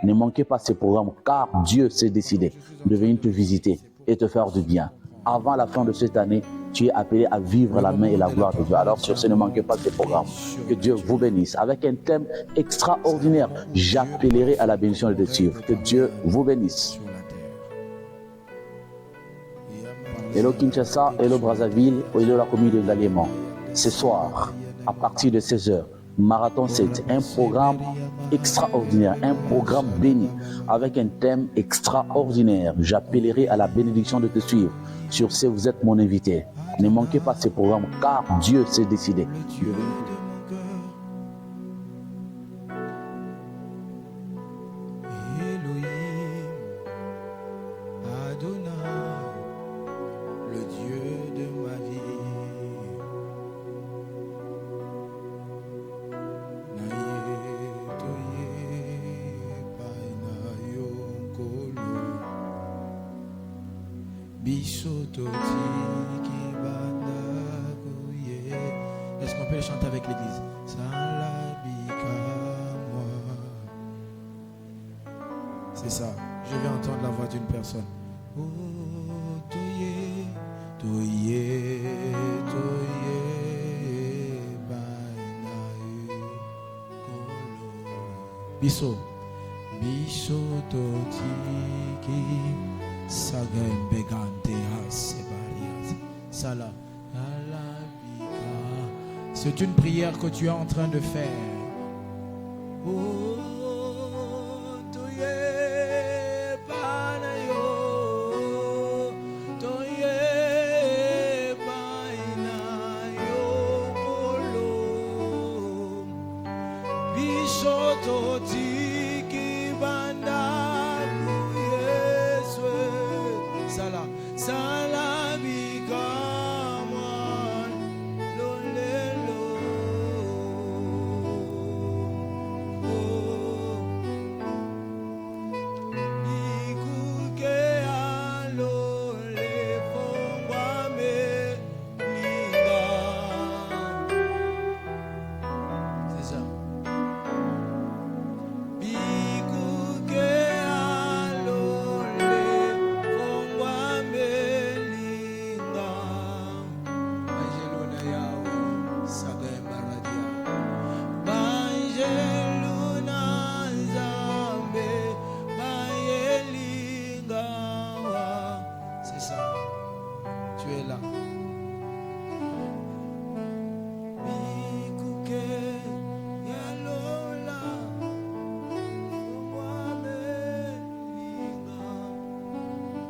Ne manquez pas ces programmes car Dieu s'est décidé de venir te visiter et te faire du bien. Avant la fin de cette année, tu es appelé à vivre la main et la gloire de Dieu. Alors sur ce, ne manquez pas ces programmes. Que Dieu vous bénisse. Avec un thème extraordinaire, j'appellerai à la bénédiction de te suivre. Que Dieu vous bénisse. Hello Kinshasa, hello Brazzaville, hello la communauté de l'Alliement. Ce soir, à partir de 16h, Marathon 7, un programme extraordinaire, un programme béni, avec un thème extraordinaire. J'appellerai à la bénédiction de te suivre. Sur ce, vous êtes mon invité. Ne manquez pas ce programme car Dieu s'est décidé. Est-ce qu'on peut le chanter avec l'église? C'est ça. Je vais entendre la voix d'une personne. Oh, toye, toye, toye, bainae, kolo. Biso, biso totiki, sagem begante hasebarias. Sala, alabika. C'est une prière que tu es en train de faire. Oh,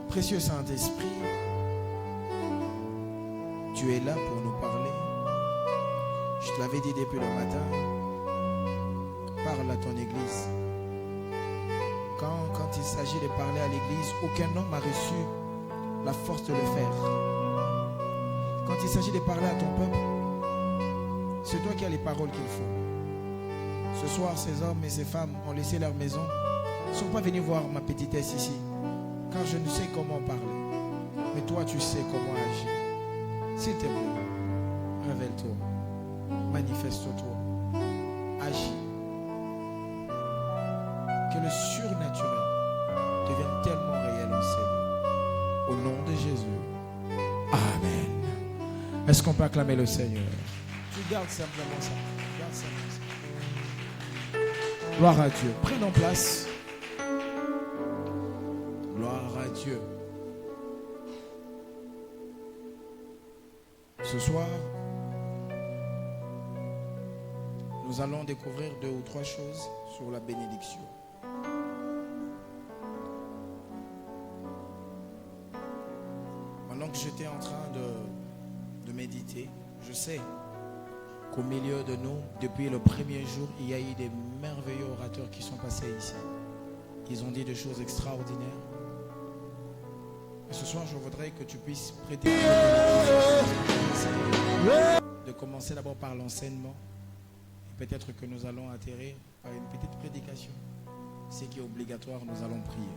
Précieux Saint-Esprit, tu es là pour nous parler. Je te l'avais dit depuis le matin. Parle à ton église. Quand il s'agit de parler à l'église, aucun homme n'a reçu la force de le faire. Quand il s'agit de parler à ton peuple, c'est toi qui as les paroles qu'il faut. Ce soir, ces hommes et ces femmes ont laissé leur maison. Ils ne sont pas venus voir ma petitesse ici. Car je ne sais comment parler. Mais toi, tu sais comment agir. S'il te plaît, révèle-toi. Manifeste-toi. Agis. Que le surnaturel devienne tellement réel en ces lieux. Au nom de Jésus. Amen. Est-ce qu'on peut acclamer le Seigneur? Tu gardes simplement ça. Garde simplement ça. Gloire à Dieu. Prenons place. Gloire à Dieu. Ce soir, nous allons découvrir 2 ou 3 choses sur la bénédiction. Pendant que j'étais en train de méditer, je sais qu'au milieu de nous, depuis le premier jour, il y a eu des merveilleux orateurs qui sont passés ici. Ils ont dit des choses extraordinaires. Et ce soir, je voudrais que tu puisses prêter de commencer d'abord par l'enseignement. Et peut-être que nous allons atterrir par une petite prédication. Ce qui est obligatoire, nous allons prier.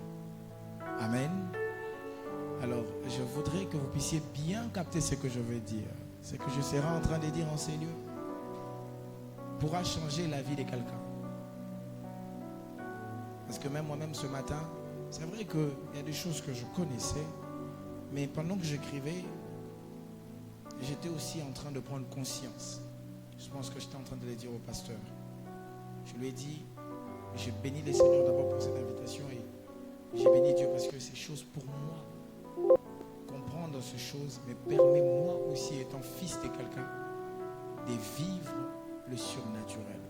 Amen. Alors, je voudrais que vous puissiez bien capter ce que je veux dire. Ce que je serai en train de dire en ces lieux pourra changer la vie de quelqu'un. Parce que même moi-même ce matin, c'est vrai qu'il y a des choses que je connaissais, mais pendant que j'écrivais, j'étais aussi en train de prendre conscience. Je pense que j'étais en train de le dire au pasteur. Je lui ai dit, j'ai béni les Seigneurs d'abord pour cette invitation et j'ai béni Dieu parce que ces choses pour moi, comprendre ces choses me permet moi aussi, étant fils de quelqu'un, de vivre le surnaturel.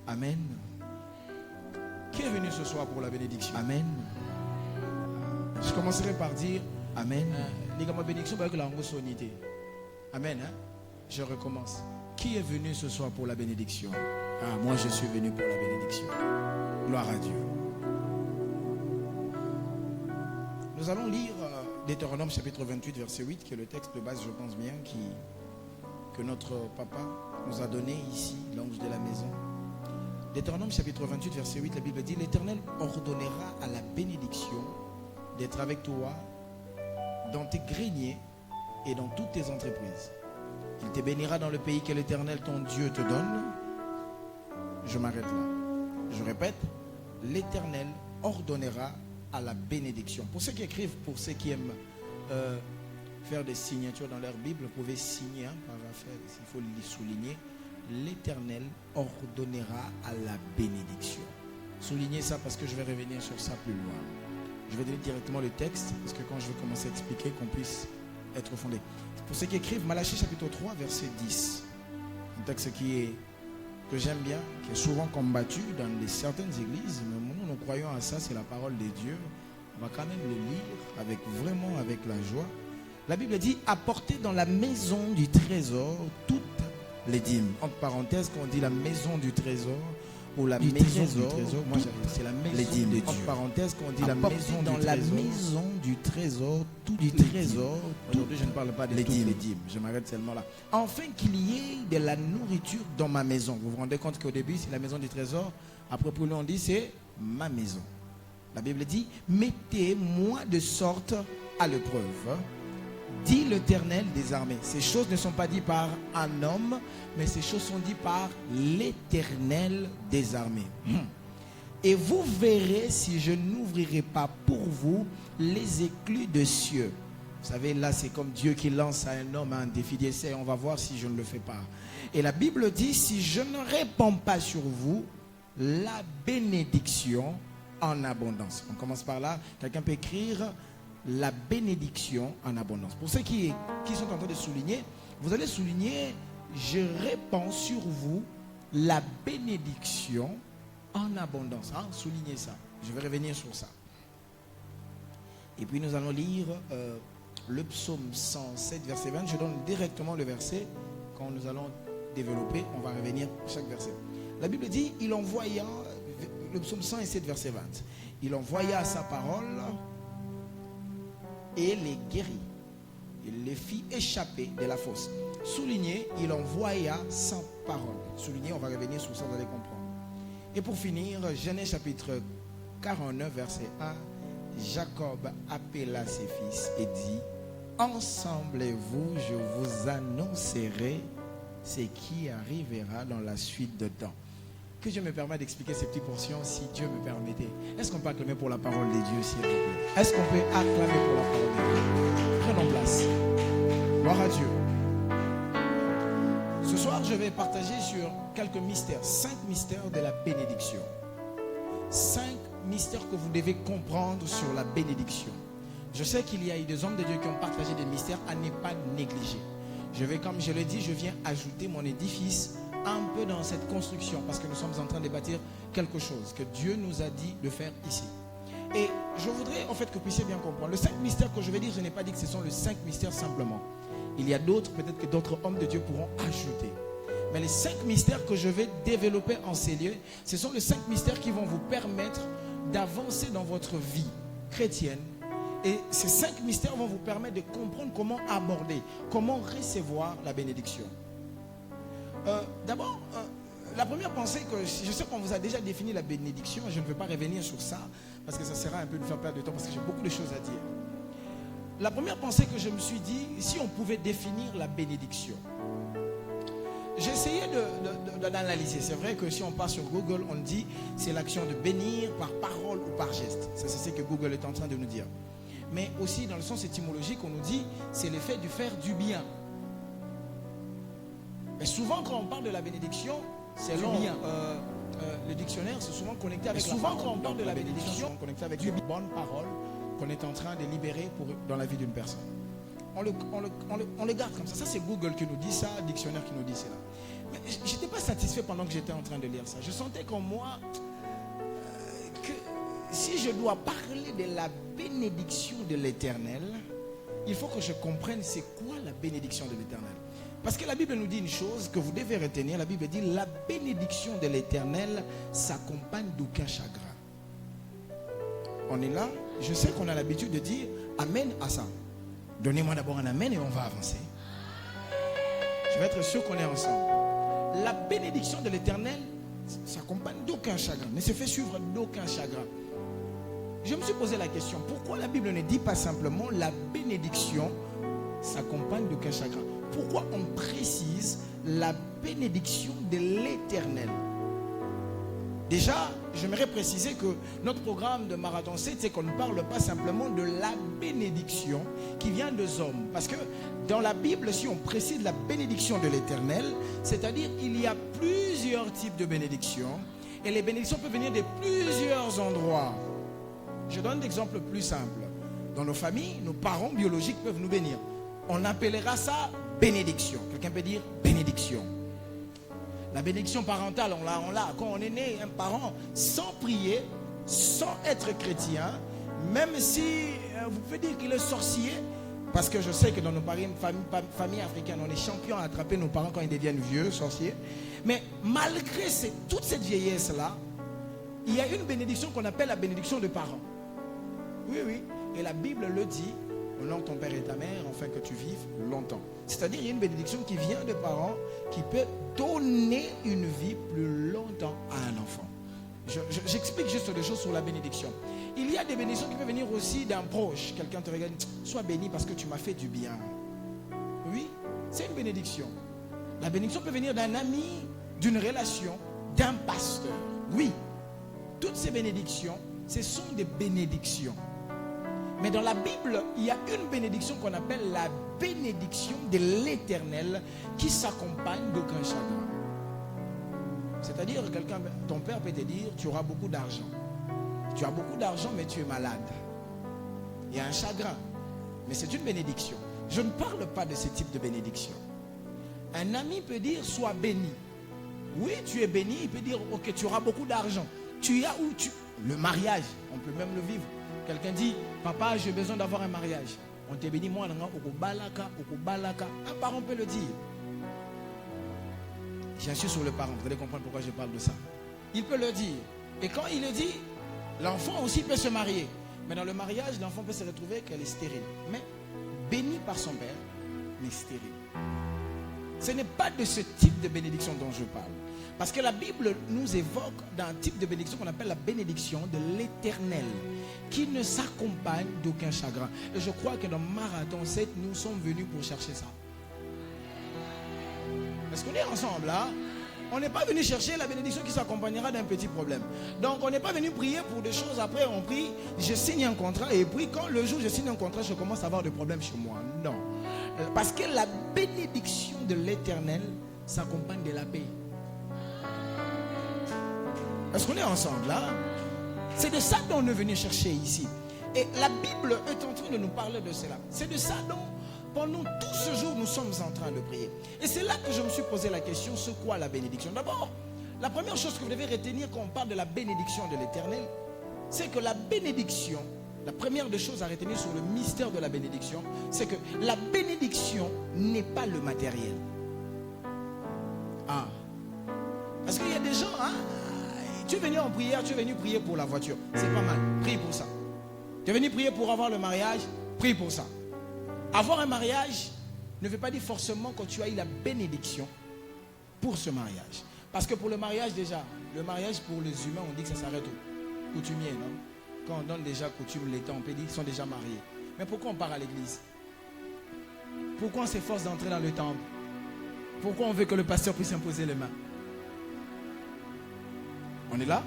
Amen. Qui est venu ce soir pour la bénédiction? Amen. Je commencerai par dire Amen. Les bénédiction avec la sonité. Amen. Je recommence. Qui est venu ce soir pour la bénédiction? Moi je suis venu pour la bénédiction. Gloire à Dieu. Nous allons lire Deutéronome chapitre 28 verset 8, qui est le texte de base, je pense bien, que notre papa nous a donné ici, l'ange de la maison. Deutéronome chapitre 28 verset 8, la Bible dit: l'Éternel ordonnera à la bénédiction d'être avec toi dans tes greniers et dans toutes tes entreprises. Il te bénira dans le pays que l'Éternel ton Dieu te donne. Je m'arrête là. Je répète, l'Éternel ordonnera à la bénédiction. Pour ceux qui écrivent, pour ceux qui aiment faire des signatures dans leur Bible, vous pouvez signer par affaire, il faut le souligner. L'Éternel ordonnera à la bénédiction. Soulignez ça parce que je vais revenir sur ça plus loin. Je vais donner directement le texte parce que quand je vais commencer à expliquer, qu'on puisse être fondé. Pour ceux qui écrivent, Malachie chapitre 3 verset 10, un texte que j'aime bien, qui est souvent combattu dans certaines églises, mais nous croyons à ça, c'est la parole de Dieu. On va quand même le lire avec la joie. La Bible dit: apportez dans la maison du trésor toutes les dîmes. Entre parenthèses, quand on dit la maison du trésor ou la maison du trésor, moi c'est la maison les dîmes de Dieu. Entre parenthèses, quand on dit la maison dans la maison du trésor, tout du trésor. Aujourd'hui, je ne parle pas des dîmes. Je m'arrête seulement là. Afin qu'il y ait de la nourriture dans ma maison. Vous vous rendez compte qu'au début, c'est la maison du trésor. Après, pour lui, on dit c'est ma maison. La Bible dit: mettez-moi de sorte à l'épreuve, dit l'Éternel des armées. Ces choses ne sont pas dites par un homme, mais ces choses sont dites par l'Éternel des armées. Et vous verrez si je n'ouvrirai pas pour vous les écluses de cieux. Vous savez, là c'est comme Dieu qui lance à un homme un défi d'essai. On va voir si je ne le fais pas. Et la Bible dit: si je ne répands pas sur vous la bénédiction en abondance. On commence par là. Quelqu'un peut écrire la bénédiction en abondance. Pour ceux qui sont en train de souligner, vous allez souligner: je répands sur vous la bénédiction en abondance. Soulignez ça. Je vais revenir sur ça. Et puis nous allons lire le psaume 107 verset 20. Je donne directement le verset. Quand nous allons développer, on va revenir à chaque verset. La Bible dit: il envoya, le psaume 107 verset 20, il envoya sa parole et les guérit. Il les fit échapper de la fosse. Souligné, il envoya sa parole. Souligné, on va revenir sur ça, vous allez comprendre. Et pour finir, Genèse chapitre 49 verset 1, Jacob appela ses fils et dit: ensemblez-vous, je vous annoncerai ce qui arrivera dans la suite de temps. Que Dieu me permette d'expliquer ces petites portions si Dieu me permettait. Est-ce qu'on peut acclamer pour la parole de Dieu, s'il vous plaît? Est-ce qu'on peut acclamer pour la parole de Dieu? Prenons place. Gloire à Dieu. Ce soir, je vais partager sur quelques mystères, 5 mystères de la bénédiction. 5 mystères que vous devez comprendre sur la bénédiction. Je sais qu'il y a eu des hommes de Dieu qui ont partagé des mystères à ne pas négliger. Je vais, comme je l'ai dit, je viens ajouter mon édifice un peu dans cette construction parce que nous sommes en train de bâtir quelque chose que Dieu nous a dit de faire ici. Et je voudrais en fait que vous puissiez bien comprendre. Le 5 mystères que je vais dire, je n'ai pas dit que ce sont les 5 mystères simplement. Il y a d'autres, peut-être que d'autres hommes de Dieu pourront ajouter. Mais les 5 mystères que je vais développer en ces lieux, ce sont les 5 mystères qui vont vous permettre d'avancer dans votre vie chrétienne. Et ces 5 mystères vont vous permettre de comprendre comment aborder, comment recevoir la bénédiction. D'abord, la première pensée que je sais qu'on vous a déjà défini la bénédiction, je ne vais pas revenir sur ça parce que ça sera un peu de faire perdre de temps parce que j'ai beaucoup de choses à dire. La première pensée que je me suis dit, si on pouvait définir la bénédiction, j'ai essayé d'analyser. C'est vrai que si on part sur Google, on dit c'est l'action de bénir par parole ou par geste. C'est ce que Google est en train de nous dire. Mais aussi dans le sens étymologique, on nous dit c'est l'effet du faire du bien. Mais souvent quand on parle de la bénédiction, c'est long. Le dictionnaire, c'est souvent connecté avec souvent quand on parle de la bénédiction, connecté avec une bonne parole qu'on est en train de libérer dans la vie d'une personne. On le garde comme ça. Ça, c'est Google qui nous dit ça, dictionnaire qui nous dit cela. Mais je n'étais pas satisfait pendant que j'étais en train de lire ça. Je sentais qu'en moi, que si je dois parler de la bénédiction de l'Éternel, il faut que je comprenne c'est quoi la bénédiction de l'Éternel. Parce que la Bible nous dit une chose que vous devez retenir. La Bible dit la bénédiction de l'Éternel s'accompagne d'aucun chagrin. On est là. Je sais qu'on a l'habitude de dire Amen à ça. Donnez-moi d'abord un Amen et on va avancer. Je vais être sûr qu'on est ensemble. La bénédiction de l'Éternel s'accompagne d'aucun chagrin, ne se fait suivre d'aucun chagrin. Je me suis posé la question, pourquoi la Bible ne dit pas simplement la bénédiction s'accompagne d'aucun chagrin? Pourquoi on précise la bénédiction de l'Éternel? Déjà, j'aimerais préciser que notre programme de Marathon 7, c'est qu'on ne parle pas simplement de la bénédiction qui vient des hommes. Parce que dans la Bible, si on précise la bénédiction de l'Éternel, c'est-à-dire qu'il y a plusieurs types de bénédictions. Et les bénédictions peuvent venir de plusieurs endroits. Je donne un exemple plus simple. Dans nos familles, nos parents biologiques peuvent nous bénir. On appellera ça bénédiction. Quelqu'un peut dire bénédiction. La bénédiction parentale, on l'a. Quand on est né, un parent, sans prier, sans être chrétien, même si vous pouvez dire qu'il est sorcier, parce que je sais que dans nos familles africaines, on est champions à attraper nos parents quand ils deviennent vieux, sorciers. Mais malgré toute cette vieillesse-là, il y a une bénédiction qu'on appelle la bénédiction de parents. Oui, oui. Et la Bible le dit, honore ton père et ta mère, afin que tu vives longtemps. C'est-à-dire, il y a une bénédiction qui vient de parents qui peut donner une vie plus longtemps à un enfant. J'explique juste des choses sur la bénédiction. Il y a des bénédictions qui peuvent venir aussi d'un proche. Quelqu'un te regarde, sois béni parce que tu m'as fait du bien. Oui, c'est une bénédiction. La bénédiction peut venir d'un ami, d'une relation, d'un pasteur. Oui, toutes ces bénédictions, ce sont des bénédictions. Mais dans la Bible, il y a une bénédiction qu'on appelle la bénédiction de l'Éternel qui s'accompagne d'aucun chagrin. C'est-à-dire, ton père peut te dire, tu auras beaucoup d'argent. Tu as beaucoup d'argent, mais tu es malade. Il y a un chagrin, mais c'est une bénédiction. Je ne parle pas de ce type de bénédiction. Un ami peut dire, sois béni. Oui, tu es béni, il peut dire, ok, tu auras beaucoup d'argent. Tu as où tu... Le mariage, on peut même le vivre. Quelqu'un dit, papa, j'ai besoin d'avoir un mariage. On te bénit, moi, un parent peut le dire. J'insiste sur le parent, vous allez comprendre pourquoi je parle de ça. Il peut le dire. Et quand il le dit, l'enfant aussi peut se marier. Mais dans le mariage, l'enfant peut se retrouver qu'elle est stérile. Mais bénie par son père, mais stérile. Ce n'est pas de ce type de bénédiction dont je parle. Parce que la Bible nous évoque d'un type de bénédiction qu'on appelle la bénédiction de l'Éternel, qui ne s'accompagne d'aucun chagrin. Et je crois que dans Marathon 7, nous sommes venus pour chercher ça. Est-ce qu'on est ensemble là? On n'est pas venu chercher la bénédiction qui s'accompagnera d'un petit problème. Donc on n'est pas venu prier pour des choses, après on prie, je signe un contrat, et puis quand le jour où je signe un contrat, je commence à avoir des problèmes chez moi. Non. Parce que la bénédiction de l'Éternel s'accompagne de la paix. Est-ce qu'on est ensemble là? C'est de ça dont on est venu chercher ici. Et la Bible est en train de nous parler de cela. C'est de ça dont pendant tout ce jour nous sommes en train de prier. Et c'est là que je me suis posé la question, c'est quoi la bénédiction? D'abord, la première chose que vous devez retenir quand on parle de la bénédiction de l'Éternel, c'est que la bénédiction, la première des choses à retenir sur le mystère de la bénédiction, c'est que la bénédiction n'est pas le matériel. Ah. Parce qu'il y a des gens, hein, tu es venu en prière, tu es venu prier pour la voiture. C'est pas mal, prie pour ça. Tu es venu prier pour avoir le mariage, prie pour ça. Avoir un mariage ne veut pas dire forcément que tu as eu la bénédiction pour ce mariage. Parce que pour le mariage déjà, le mariage pour les humains, on dit que ça s'arrête au coutumier, non? Quand on donne déjà coutume l'état, on peut dire qu'ils sont déjà mariés. Mais pourquoi on part à l'église? Pourquoi on s'efforce d'entrer dans le temple? Pourquoi on veut que le pasteur puisse imposer les mains? On est là?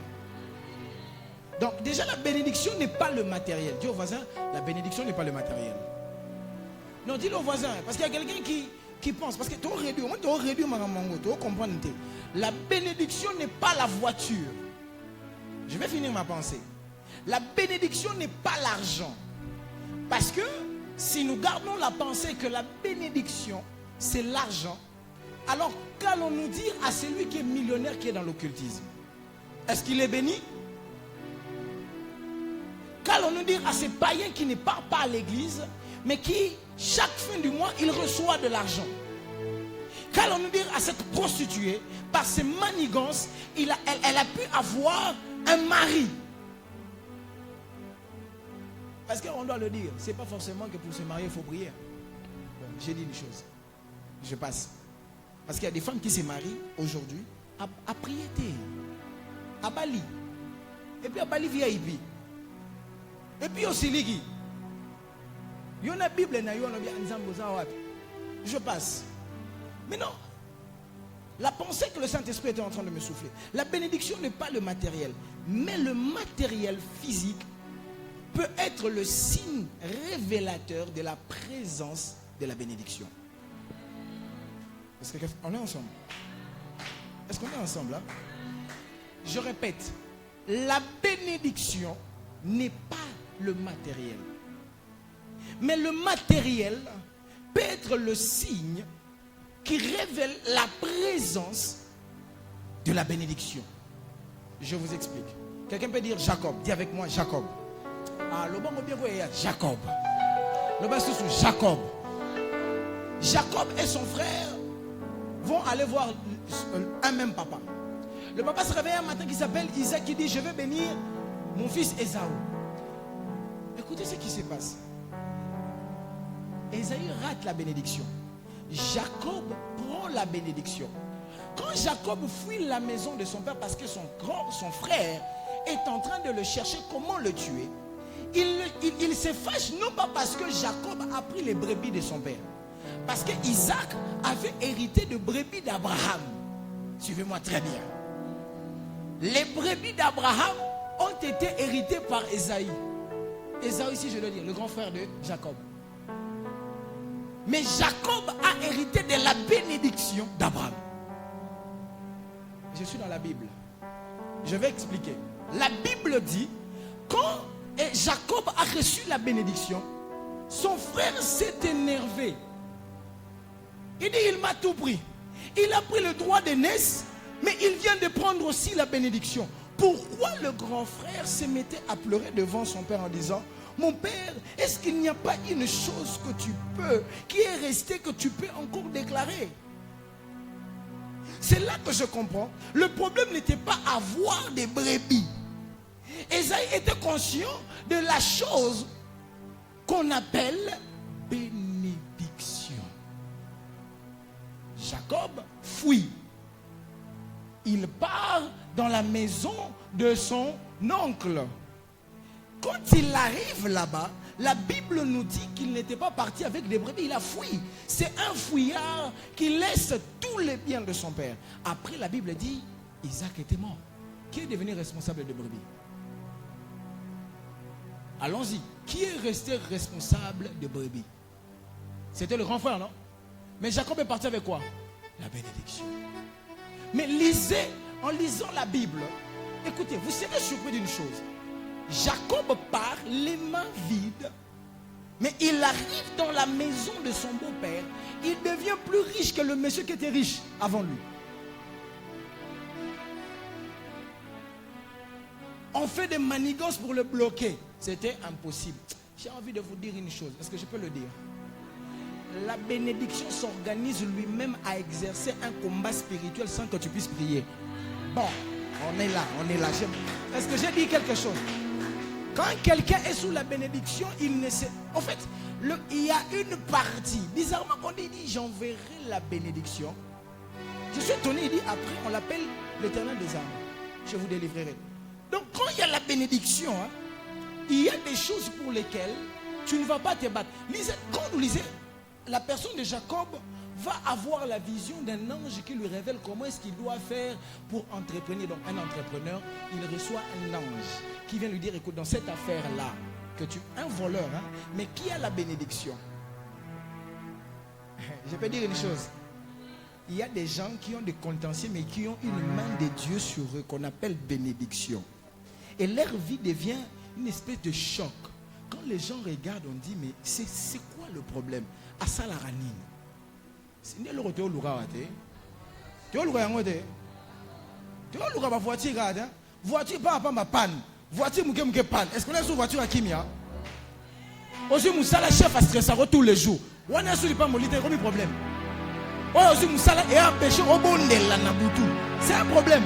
Donc déjà la bénédiction n'est pas le matériel. Dis au voisin, la bénédiction n'est pas le matériel. Non, dis-le au voisin, parce qu'il y a quelqu'un qui pense, parce que tu as réduit, tu as comprendre. La bénédiction n'est pas la voiture. Je vais finir ma pensée. La bénédiction n'est pas l'argent. Parce que si nous gardons la pensée que la bénédiction, c'est l'argent, alors qu'allons-nous dire à celui qui est millionnaire, qui est dans l'occultisme? Est-ce qu'il est béni? Qu'allons-nous dire à ces païens qui ne partent pas à l'église, mais qui, chaque fin du mois, il reçoit de l'argent? Qu'allons-nous dire à cette prostituée, par ses manigances, elle a pu avoir un mari? Parce qu'on doit le dire, ce n'est pas forcément que pour se marier, il faut prier. Bon, j'ai dit une chose. Je passe. Parce qu'il y a des femmes qui se marient aujourd'hui à prier, à Bali. Et puis à Bali VIP. Et puis au Siligi. Il y a une Bible, je passe. Mais non. La pensée que le Saint-Esprit était en train de me souffler. La bénédiction n'est pas le matériel. Mais le matériel physique peut être le signe révélateur de la présence de la bénédiction. Est-ce qu'on est ensemble? Est-ce qu'on est ensemble là? Je répète, la bénédiction n'est pas le matériel. Mais le matériel peut être le signe qui révèle la présence de la bénédiction. Je vous explique. Quelqu'un peut dire Jacob. Dis avec moi Jacob. Ah, le bon bien Jacob. Le bas sous Jacob. Jacob et son frère vont aller voir un même papa. Le papa se réveille un matin qui s'appelle Isaac, qui dit: je vais bénir mon fils Ésaü. Écoutez ce qui se passe. Ésaü rate la bénédiction. Jacob prend la bénédiction. Quand Jacob fuit la maison de son père parce que son frère est en train de le chercher, comment le tuer, il se fâche non pas parce que Jacob a pris les brebis de son père, parce que Isaac avait hérité de brebis d'Abraham. Suivez-moi très bien. Les brebis d'Abraham ont été héritées par Ésaü. Ésaü, si je le dis, le grand frère de Jacob. Mais Jacob a hérité de la bénédiction d'Abraham. Je suis dans la Bible. Je vais expliquer. La Bible dit, quand Jacob a reçu la bénédiction, son frère s'est énervé. Il dit: il m'a tout pris. Il a pris le droit d'aînesse, mais il vient de prendre aussi la bénédiction. Pourquoi le grand frère se mettait à pleurer devant son père en disant: mon père, est-ce qu'il n'y a pas une chose que tu peux, qui est restée, que tu peux encore déclarer? C'est là que je comprends. Le problème n'était pas avoir des brebis. Ésaïe était conscient de la chose qu'on appelle bénédiction. Jacob fuit. Il part dans la maison de son oncle. Quand il arrive là-bas, la Bible nous dit qu'il n'était pas parti avec des brebis, il a fui. C'est un fouillard qui laisse tous les biens de son père. Après, la Bible dit, Isaac était mort. Qui est devenu responsable des brebis? Allons-y. Qui est resté responsable des brebis? C'était le grand frère, non? Mais Jacob est parti avec quoi? La bénédiction. Mais lisez, en lisant la Bible, écoutez, vous serez surpris d'une chose. Jacob part les mains vides, mais il arrive dans la maison de son beau-père. Il devient plus riche que le monsieur qui était riche avant lui. On fait des manigances pour le bloquer. C'était impossible. J'ai envie de vous dire une chose. Est-ce que je peux le dire? La bénédiction s'organise lui-même à exercer un combat spirituel sans que tu puisses prier. Bon, on est là, on est là. Est-ce que j'ai dit quelque chose? Quand quelqu'un est sous la bénédiction, il ne sait... En fait, il y a une partie. Bizarrement, quand il dit j'enverrai la bénédiction, je suis étonné, il dit après, on l'appelle l'Éternel des armées. Je vous délivrerai. Donc quand il y a la bénédiction, il y a des choses pour lesquelles tu ne vas pas te battre. Lisez, quand vous lisez, la personne de Jacob va avoir la vision d'un ange qui lui révèle comment est-ce qu'il doit faire pour entreprendre. Donc un entrepreneur, il reçoit un ange qui vient lui dire, écoute, dans cette affaire-là, que tu es un voleur, hein, mais qui a la bénédiction? Je peux dire une chose. Il y a des gens qui ont des contentieux, mais qui ont une main de Dieu sur eux, qu'on appelle bénédiction. Et leur vie devient une espèce de choc. Quand les gens regardent, on dit, mais c'est quoi le problème? À ça la ranine. C'est ne le retour loura te. Tu as loura ngote. Tu as loura ma voiture garde. Voiture pas ma panne. Voiture mouke panne. Est-ce qu'on est sur voiture à Kimia? Aussi Moussala chef à stress tous les jours. On est sur pas molité comme problème. Aussi Moussala et un péché au bon de la Naboutou. C'est un problème.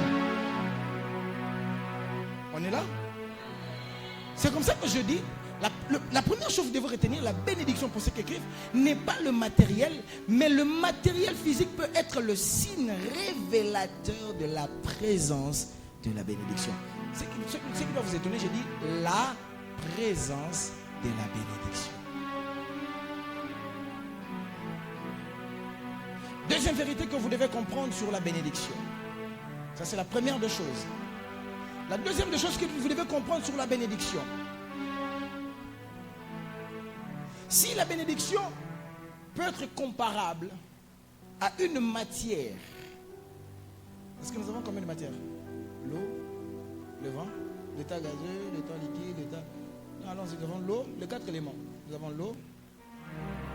On est là? C'est comme ça que je dis. La première chose que vous devez retenir, la bénédiction pour ceux qui écrivent, n'est pas le matériel, mais le matériel physique peut être le signe révélateur de la présence de la bénédiction. Ce qui doit vous étonner, je dis la présence de la bénédiction. Deuxième vérité que vous devez comprendre sur la bénédiction. Ça, c'est la première des choses. La deuxième des choses que vous devez comprendre sur la bénédiction. Si la bénédiction peut être comparable à une matière, parce que nous avons combien de matières? L'eau, le vent, l'état gazeux, l'état liquide, l'état... Non, allons-y, nous avons l'eau, les 4 éléments. Nous avons l'eau,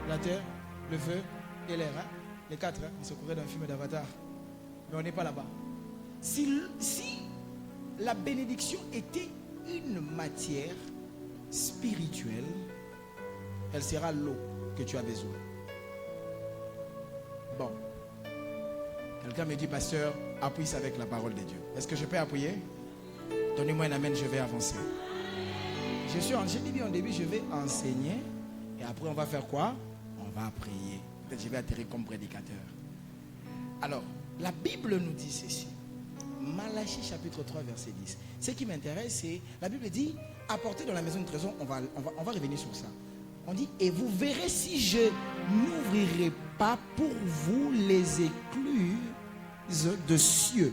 la terre, le feu et l'air. Hein? Les 4, hein? On se courait d'un film d'Avatar. Mais on n'est pas là-bas. Si la bénédiction était une matière spirituelle, elle sera l'eau que tu as besoin. Bon. Quelqu'un me dit, pasteur, appuie ça avec la parole de Dieu. Est-ce que je peux appuyer? Donnez-moi un amen, je vais avancer. J'ai dit bien au début, je vais enseigner. Et après, on va faire quoi? On va prier. Peut-être que je vais atterrir comme prédicateur. Alors, la Bible nous dit ceci. Malachie chapitre 3, verset 10. Ce qui m'intéresse, c'est, la Bible dit, apportez dans la maison de trésor, on va revenir sur ça. On dit, et vous verrez si je n'ouvrirai pas pour vous les écluses de cieux.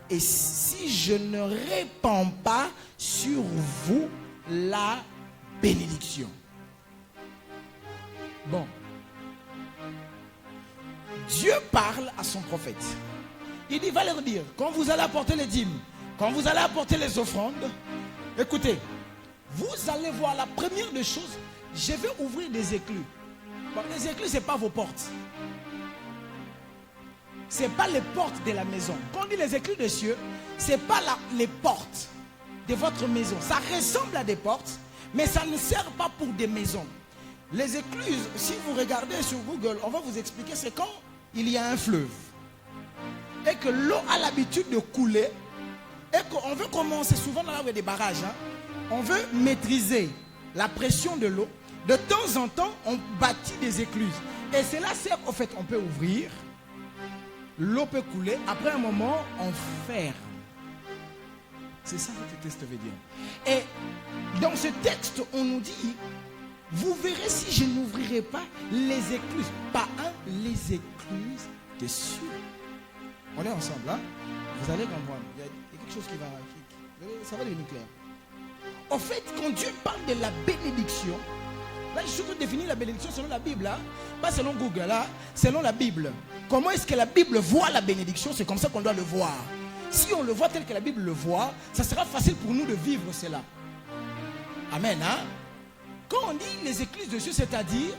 Et si je ne répands pas sur vous la bénédiction. Bon. Dieu parle à son prophète. Il dit, va leur dire, quand vous allez apporter les dîmes, quand vous allez apporter les offrandes, écoutez, vous allez voir la première des choses, je vais ouvrir des éclus. Bon, les éclus, ce n'est pas vos portes. Ce n'est pas les portes de la maison. Quand on dit les éclus des cieux, ce n'est pas les portes de votre maison. Ça ressemble à des portes, mais ça ne sert pas pour des maisons. Les écluses, si vous regardez sur Google, on va vous expliquer, c'est quand il y a un fleuve et que l'eau a l'habitude de couler et qu'on veut commencer souvent dans là où il y a des barrages. Hein, on veut maîtriser la pression de l'eau. De temps en temps, on bâtit des écluses. Et cela sert, au fait, on peut ouvrir, l'eau peut couler, après un moment, on ferme. C'est ça que ce texte veut dire. Et dans ce texte, on nous dit, vous verrez si je n'ouvrirai pas les écluses. Pas les écluses des cieux. On est ensemble, hein? Vous allez comprendre. Il y a quelque chose qui va... ça va devenir clair. En fait, quand Dieu parle de la bénédiction, là, je suis définir la bénédiction selon la Bible, hein? Pas selon Google, hein? Selon la Bible. Comment est-ce que la Bible voit la bénédiction? C'est comme ça qu'on doit le voir. Si on le voit tel que la Bible le voit, ça sera facile pour nous de vivre cela. Amen, hein? Quand on dit les écluses de Dieu, c'est-à-dire,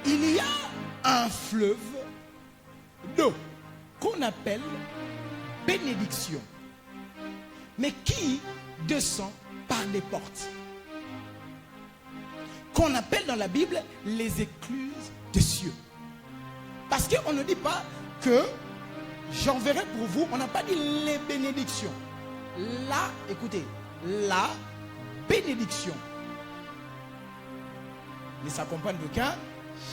il y a un fleuve d'eau qu'on appelle bénédiction, mais qui descend par des portes, qu'on appelle dans la Bible les écluses des cieux. Parce qu'on ne dit pas que j'enverrai pour vous, on n'a pas dit les bénédictions. Là, écoutez, la bénédiction ne s'accompagne d'aucun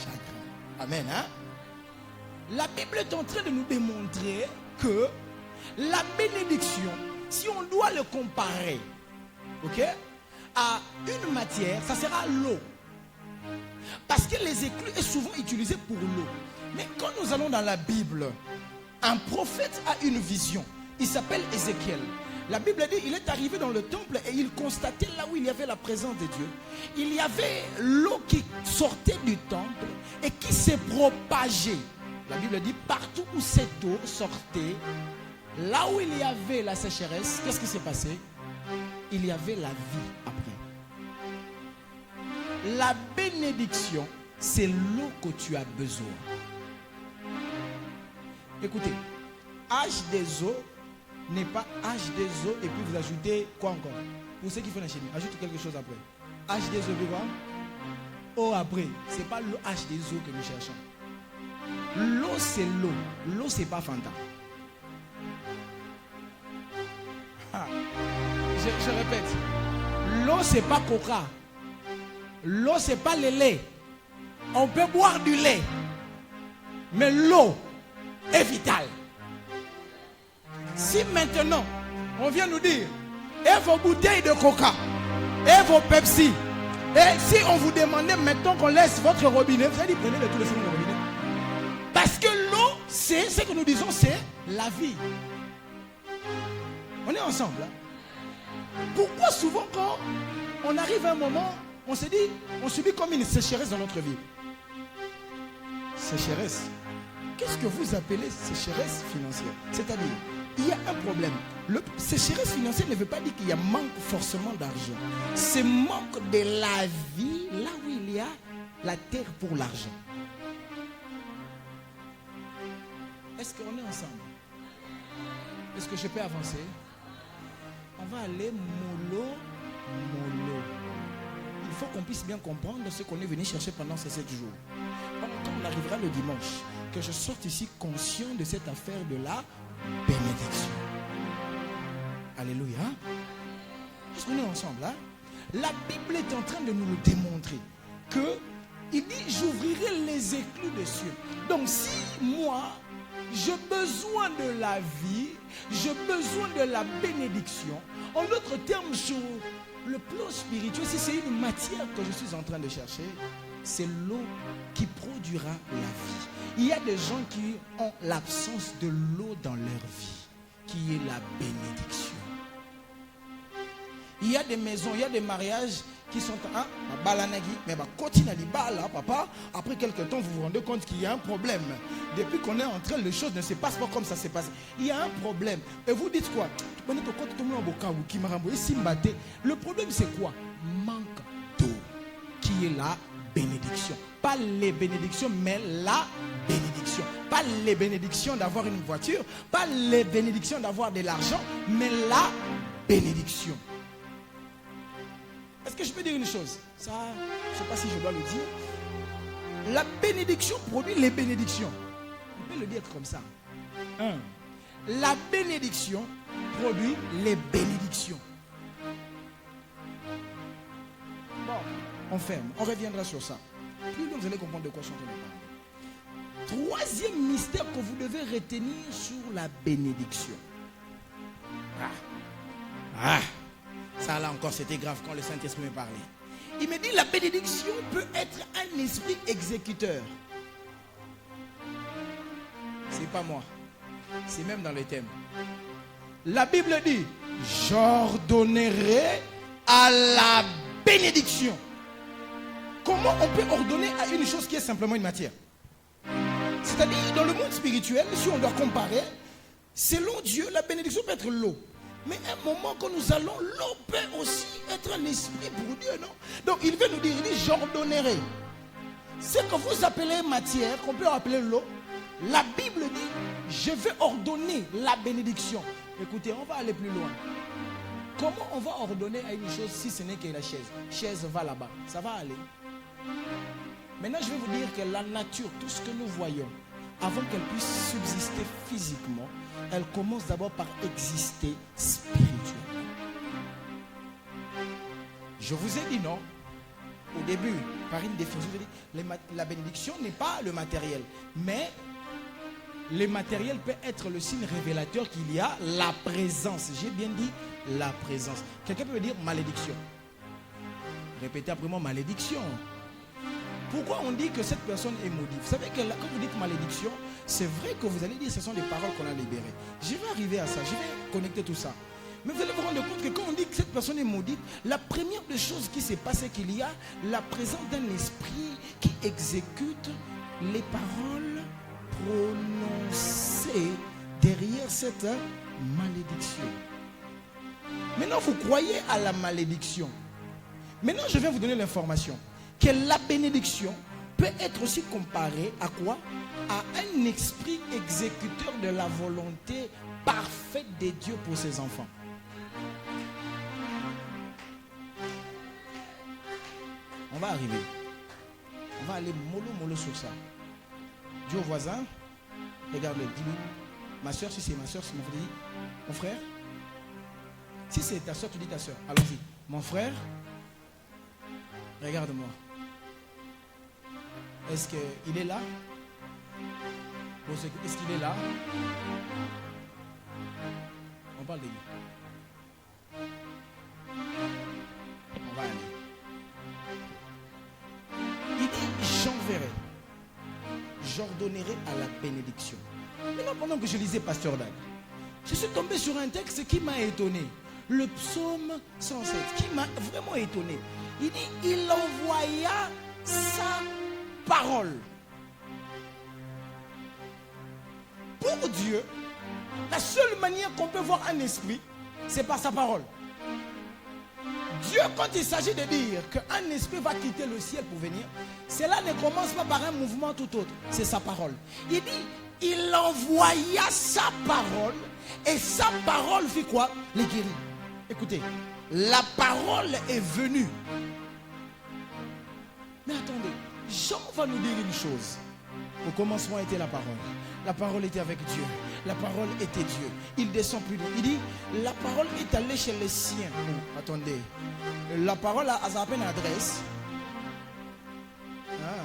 chagrin. Amen, hein? La Bible est en train de nous démontrer que la bénédiction, si on doit le comparer, ok, à une matière, ça sera l'eau. Parce que les éclus sont souvent utilisés pour l'eau. Mais quand nous allons dans la Bible, un prophète a une vision. Il s'appelle Ézéchiel. La Bible dit, il est arrivé dans le temple et il constatait là où il y avait la présence de Dieu. Il y avait l'eau qui sortait du temple et qui s'est propagée. La Bible dit, partout où cette eau sortait, là où il y avait la sécheresse, qu'est-ce qui s'est passé? Il y avait la vie après. La bénédiction, c'est l'eau que tu as besoin. Écoutez, H des eaux n'est pas H des eaux et puis vous ajoutez quoi encore? Pour ceux qui font la chimie, ajoute quelque chose après. H des eaux, vous voyez? O après, ce n'est pas le H des eaux que nous cherchons. L'eau, c'est l'eau. L'eau, ce n'est pas Fanta. Ah. Je répète. L'eau, ce n'est pas Coca. L'eau, ce n'est pas le lait. On peut boire du lait. Mais l'eau est vitale. Si maintenant, on vient nous dire, et vos bouteilles de Coca, et vos Pepsi, et si on vous demandait maintenant qu'on laisse votre robinet, vous allez dire, prenez de tous les secondes le robinet. Parce que l'eau, c'est ce que nous disons, c'est la vie. On est ensemble. Hein? Pourquoi souvent quand on arrive à un moment, on se dit, on subit comme une sécheresse dans notre vie? Sécheresse. Qu'est-ce que vous appelez sécheresse financière? C'est-à-dire, il y a un problème. Sécheresse financière ne veut pas dire qu'il y a manque forcément d'argent. C'est manque de la vie là où il y a la terre pour l'argent. Est-ce qu'on est ensemble? Est-ce que je peux avancer? On va aller mollo. Il faut qu'on puisse bien comprendre ce qu'on est venu chercher pendant ces 7 jours. Quand on arrivera le dimanche, que je sorte ici conscient de cette affaire de la bénédiction. Alléluia. Est-ce qu'on est ensemble? Hein? La Bible est en train de nous le démontrer. Que il dit, j'ouvrirai les écluses des cieux. Donc si moi, j'ai besoin de la vie, j'ai besoin de la bénédiction. En d'autres termes, sur le plan spirituel, si c'est une matière que je suis en train de chercher, c'est l'eau qui produira la vie. Il y a des gens qui ont l'absence de l'eau dans leur vie, qui est la bénédiction. Il y a des maisons, il y a des mariages qui sont mais continue à papa. Après quelques temps, vous vous rendez compte qu'il y a un problème. Depuis qu'on est en train, les choses ne se passent pas comme ça s'est passé. Il y a un problème. Et vous dites quoi? Le problème c'est quoi? Manque d'eau, qui est la bénédiction. Pas les bénédictions, mais la bénédiction. Pas les bénédictions d'avoir une voiture, pas les bénédictions d'avoir de l'argent, mais la bénédiction. Est-ce que je peux dire une chose? Ça, je ne sais pas si je dois le dire. La bénédiction produit les bénédictions. On peut le dire comme ça. La bénédiction produit les bénédictions. Bon, on ferme. On reviendra sur ça. Plus vous allez comprendre de quoi je suis en train de parler. Troisième mystère que vous devez retenir sur la bénédiction. Ça là encore c'était grave quand le Saint-Esprit me parlait. Il me dit la bénédiction peut être un esprit exécuteur. C'est pas moi. C'est même dans le thème. La Bible dit, j'ordonnerai à la bénédiction. Comment on peut ordonner à une chose qui est simplement une matière? C'est-à-dire, dans le monde spirituel, si on doit comparer, selon Dieu, la bénédiction peut être l'eau. Mais à un moment que nous allons, l'eau peut aussi être un esprit pour Dieu, non? Donc il veut nous dire, il dit, j'ordonnerai. Ce que vous appelez matière, qu'on peut appeler l'eau, la Bible dit, je vais ordonner la bénédiction. Écoutez, on va aller plus loin. Comment on va ordonner à une chose si ce n'est que la chaise? Chaise va là-bas, ça va aller. Maintenant, je vais vous dire que la nature, tout ce que nous voyons, avant qu'elle puisse subsister physiquement, elle commence d'abord par exister spirituellement. Je vous ai dit non. Au début, par une définition, je dis, la bénédiction n'est pas le matériel, mais le matériel peut être le signe révélateur qu'il y a la présence. J'ai bien dit la présence. Quelqu'un peut me dire malédiction. Répétez après moi, malédiction. Pourquoi on dit que cette personne est maudite? Vous savez que là, quand vous dites malédiction, c'est vrai que vous allez dire que ce sont des paroles qu'on a libérées. Je vais arriver à ça, je vais connecter tout ça. Mais vous allez vous rendre compte que quand on dit que cette personne est maudite, la première des choses qui s'est passée, c'est qu'il y a la présence d'un esprit qui exécute les paroles prononcées derrière cette malédiction. Maintenant, vous croyez à la malédiction. Maintenant, je vais vous donner l'information que la bénédiction peut être aussi comparée à quoi? À un esprit exécuteur de la volonté parfaite de Dieu pour ses enfants. On va arriver. On va aller mollo sur ça. Dis au voisin, regarde-le, dis-lui, ma soeur, si c'est ma soeur, c'est mon frère. Si c'est ta soeur, tu dis ta soeur. Allons-y. Mon frère, regarde-moi. Est-ce qu'il est là? Est-ce qu'il est là? On parle de lui. On va aller. Il dit, j'enverrai. J'ordonnerai à la bénédiction. Maintenant, pendant que je lisais Pasteur Dag, je suis tombé sur un texte qui m'a étonné. Le psaume 107, qui m'a vraiment étonné. Il dit, il envoya sa parole. Pour Dieu, la seule manière qu'on peut voir un esprit, c'est par sa parole. Dieu, quand il s'agit de dire qu'un esprit va quitter le ciel pour venir, cela ne commence pas par un mouvement tout autre, c'est sa parole. Il dit, il envoya sa parole, et sa parole fit quoi? Les guérit. Écoutez, la parole est venue. Mais attendez, Jean va nous dire une chose. Au commencement était la parole. La parole était avec Dieu. La parole était Dieu. Il descend plus loin. Il dit, la parole est allée chez les siens. Oh, attendez. La parole a à peine adresse. Ah.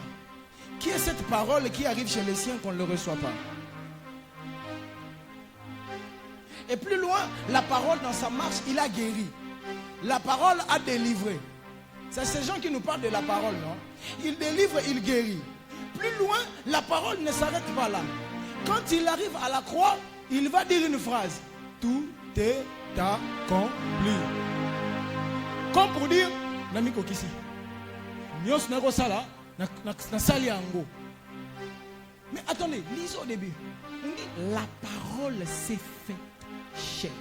Qui est cette parole qui arrive chez les siens qu'on ne le reçoit pas? Et plus loin, la parole dans sa marche, il a guéri. La parole a délivré. C'est ces gens qui nous parlent de la parole, non? Il délivre, il guérit. Plus loin, la parole ne s'arrête pas là. Quand il arrive à la croix, il va dire une phrase. Tout est accompli. Comme pour dire, Nami Kokisi. Nyos Nago Sala, Nasali Ango. Mais attendez, lisons au début. On dit, la parole s'est faite chair.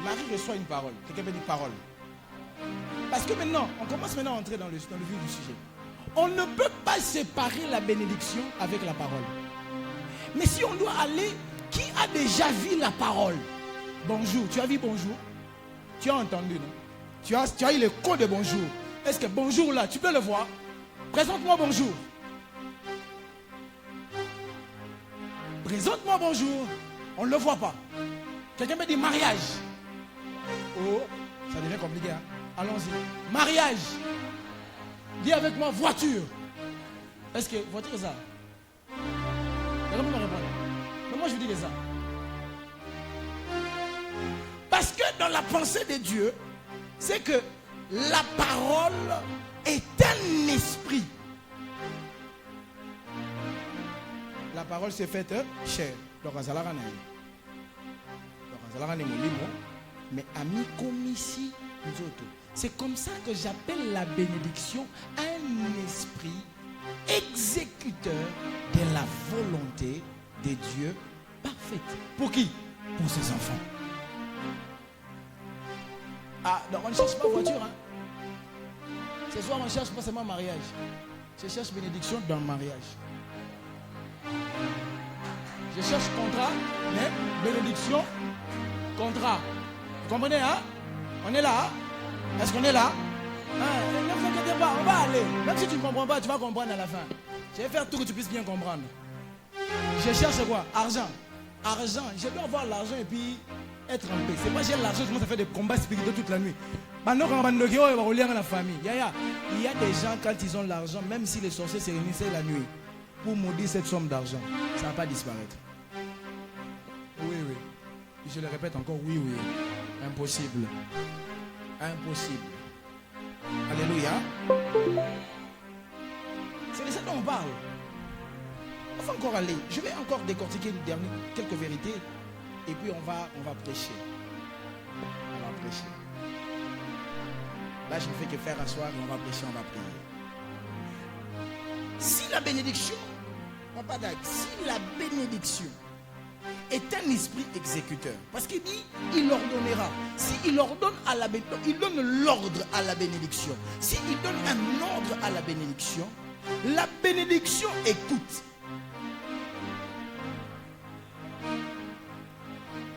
Marie reçoit une parole. Quelqu'un peut dire parole. Parce que maintenant, on commence maintenant à entrer dans le vif du sujet. On ne peut pas séparer la bénédiction avec la parole. Mais si on doit aller, qui a déjà vu la parole? Bonjour, tu as vu bonjour? Tu as entendu, non? Tu as eu le code de bonjour. Est-ce que bonjour là, tu peux le voir? Présente-moi bonjour. Présente-moi bonjour. On ne le voit pas. Quelqu'un me dit mariage. Oh, ça devient compliqué. Hein? Allons-y. Mariage. Dis avec moi voiture. Est-ce que voiture est ça? Quelqu'un peut me répondre. Mais moi je vous dis les ça. Parce que dans la pensée de Dieu, c'est que la parole est un esprit. La parole s'est faite chair. Donc, mais ami comme ici, nous autres. C'est comme ça que j'appelle la bénédiction un esprit exécuteur de la volonté de Dieu parfaite. Pour qui? Pour ses enfants. Ah, donc on ne cherche pas voiture. Hein? Ce soir, on ne cherche pas seulement mariage. Je cherche bénédiction dans le mariage. Je cherche contrat, mais bénédiction, contrat. Vous comprenez, hein? On est là, hein? Est-ce qu'on est là? Hein? Ne vous inquiétez pas, on va aller. Même si tu ne comprends pas, tu vas comprendre à la fin. Je vais faire tout que tu puisses bien comprendre. Je cherche quoi? Argent. Argent. Je dois avoir l'argent et puis être en paix. C'est pas j'ai l'argent, je commence à faire des combats spirituels toute la nuit. Maintenant, quand on va rouler dans la famille, il y a des gens, quand ils ont l'argent, même si les sorciers se réunissent la nuit, pour maudire cette somme d'argent, ça ne va pas disparaître. Oui, oui. Je le répète encore, oui, oui. Impossible. Impossible. Alléluia. C'est de ça dont on parle. On va encore aller. Je vais encore décortiquer quelques vérités. Et puis on va prêcher. On va prêcher. Là, je ne fais que faire asseoir et on va prêcher, on va prier. Si la bénédiction, si la bénédiction est un esprit exécuteur, parce qu'il dit, il ordonnera. Si il ordonne à la bénédiction, il donne l'ordre à la bénédiction. Si il donne un ordre à la bénédiction écoute.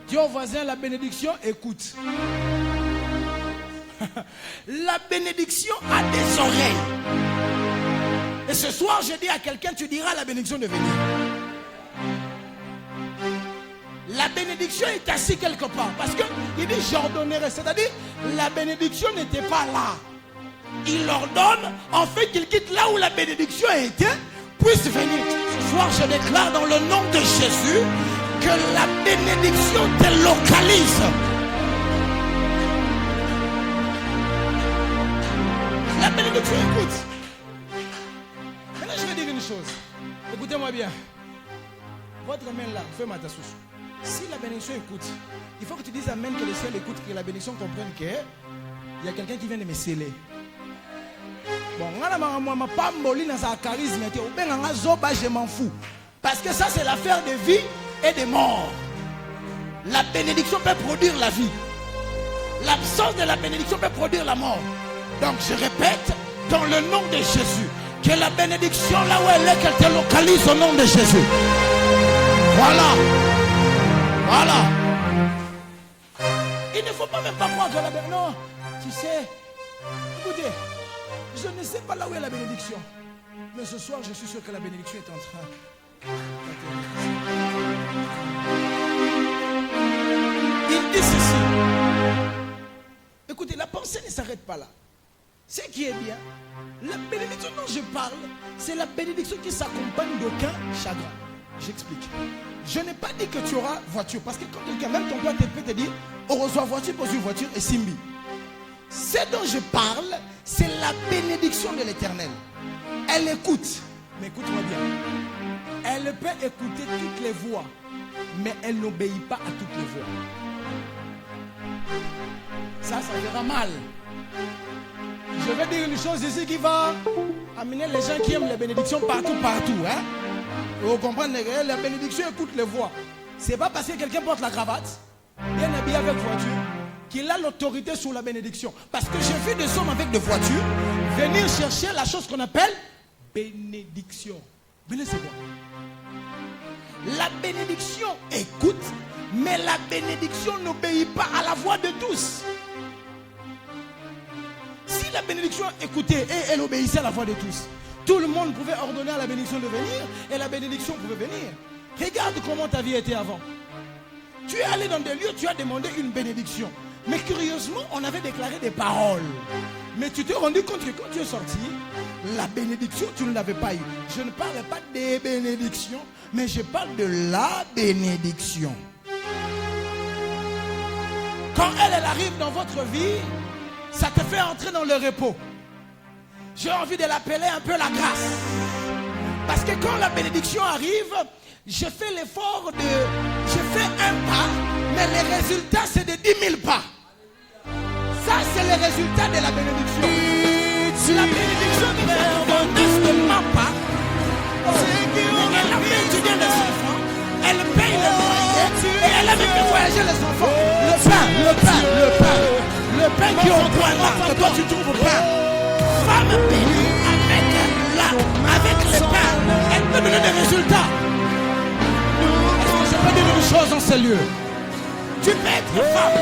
Dis au voisin, la bénédiction écoute. La bénédiction a des oreilles. Et ce soir, je dis à quelqu'un, tu diras à la bénédiction de venir. La bénédiction est assise quelque part. Parce qu'il dit, j'ordonnerai. C'est-à-dire, la bénédiction n'était pas là. Il ordonne, en fait, qu'il quitte là où la bénédiction était, puisse venir. Ce soir, je déclare dans le nom de Jésus que la bénédiction te localise. La bénédiction écoute. Maintenant, je vais dire une chose. Écoutez-moi bien. Votre main là, fais-moi ta souche. Si la bénédiction écoute, il faut que tu dises amen, que le ciel écoute, que la bénédiction comprenne qu'il y a quelqu'un qui vient de me sceller. Bon, je m'en fous. Parce que ça, c'est l'affaire de vie et de mort. La bénédiction peut produire la vie. L'absence de la bénédiction peut produire la mort. Donc je répète, dans le nom de Jésus, que la bénédiction là où elle est, qu'elle te localise au nom de Jésus. Voilà. Voilà. Il ne faut pas même pas croire que la bénédiction. Non, tu sais, écoutez, je ne sais pas là où est la bénédiction. Mais ce soir, je suis sûr que la bénédiction est en train. Il dit ceci. Écoutez, la pensée ne s'arrête pas là. Ce qui est bien, la bénédiction dont je parle, c'est la bénédiction qui s'accompagne d'aucun chagrin. J'explique. Je n'ai pas dit que tu auras voiture, parce que quand quelqu'un, même ton père peut te dire, on reçoit voiture pour une voiture et Simbi. Ce dont je parle, c'est la bénédiction de l'Éternel. Elle écoute, mais écoute-moi bien. Elle peut écouter toutes les voix, mais elle n'obéit pas à toutes les voix. Ça fera mal. Je vais dire une chose ici qui va amener les gens qui aiment les bénédictions partout. Hein? Vous comprenez, la bénédiction écoute les voix. C'est pas parce que quelqu'un porte la cravate, bien habillé avec voiture, qu'il a l'autorité sur la bénédiction. Parce que j'ai vu des hommes avec des voitures venir chercher la chose qu'on appelle bénédiction. Béné, c'est quoi? La bénédiction écoute, mais la bénédiction n'obéit pas à la voix de tous. Si la bénédiction écoutait et elle obéissait à la voix de tous, tout le monde pouvait ordonner à la bénédiction de venir et la bénédiction pouvait venir. Regarde comment ta vie était avant. Tu es allé dans des lieux, tu as demandé une bénédiction. Mais curieusement, on avait déclaré des paroles. Mais tu t'es rendu compte que quand tu es sorti, la bénédiction, tu ne l'avais pas eu. Je ne parle pas des bénédictions, mais je parle de la bénédiction. Quand elle arrive dans votre vie, ça te fait entrer dans le repos. J'ai envie de l'appeler un peu la grâce. Parce que quand la bénédiction arrive, je fais l'effort de... Je fais un pas, mais le résultat c'est de 10 000 pas. Ça c'est le résultat de la bénédiction. La bénédiction ne fait seulement pas. Elle a fait étudier les enfants. Elle paye les loyers. Et elle a fait voyager les enfants. Le pain qui est au point là, que toi tu trouves pas. Femme bénie avec le pain, elle peut donner des résultats. Est-ce que je peux dire une chose dans ce lieu? Tu peux être femme.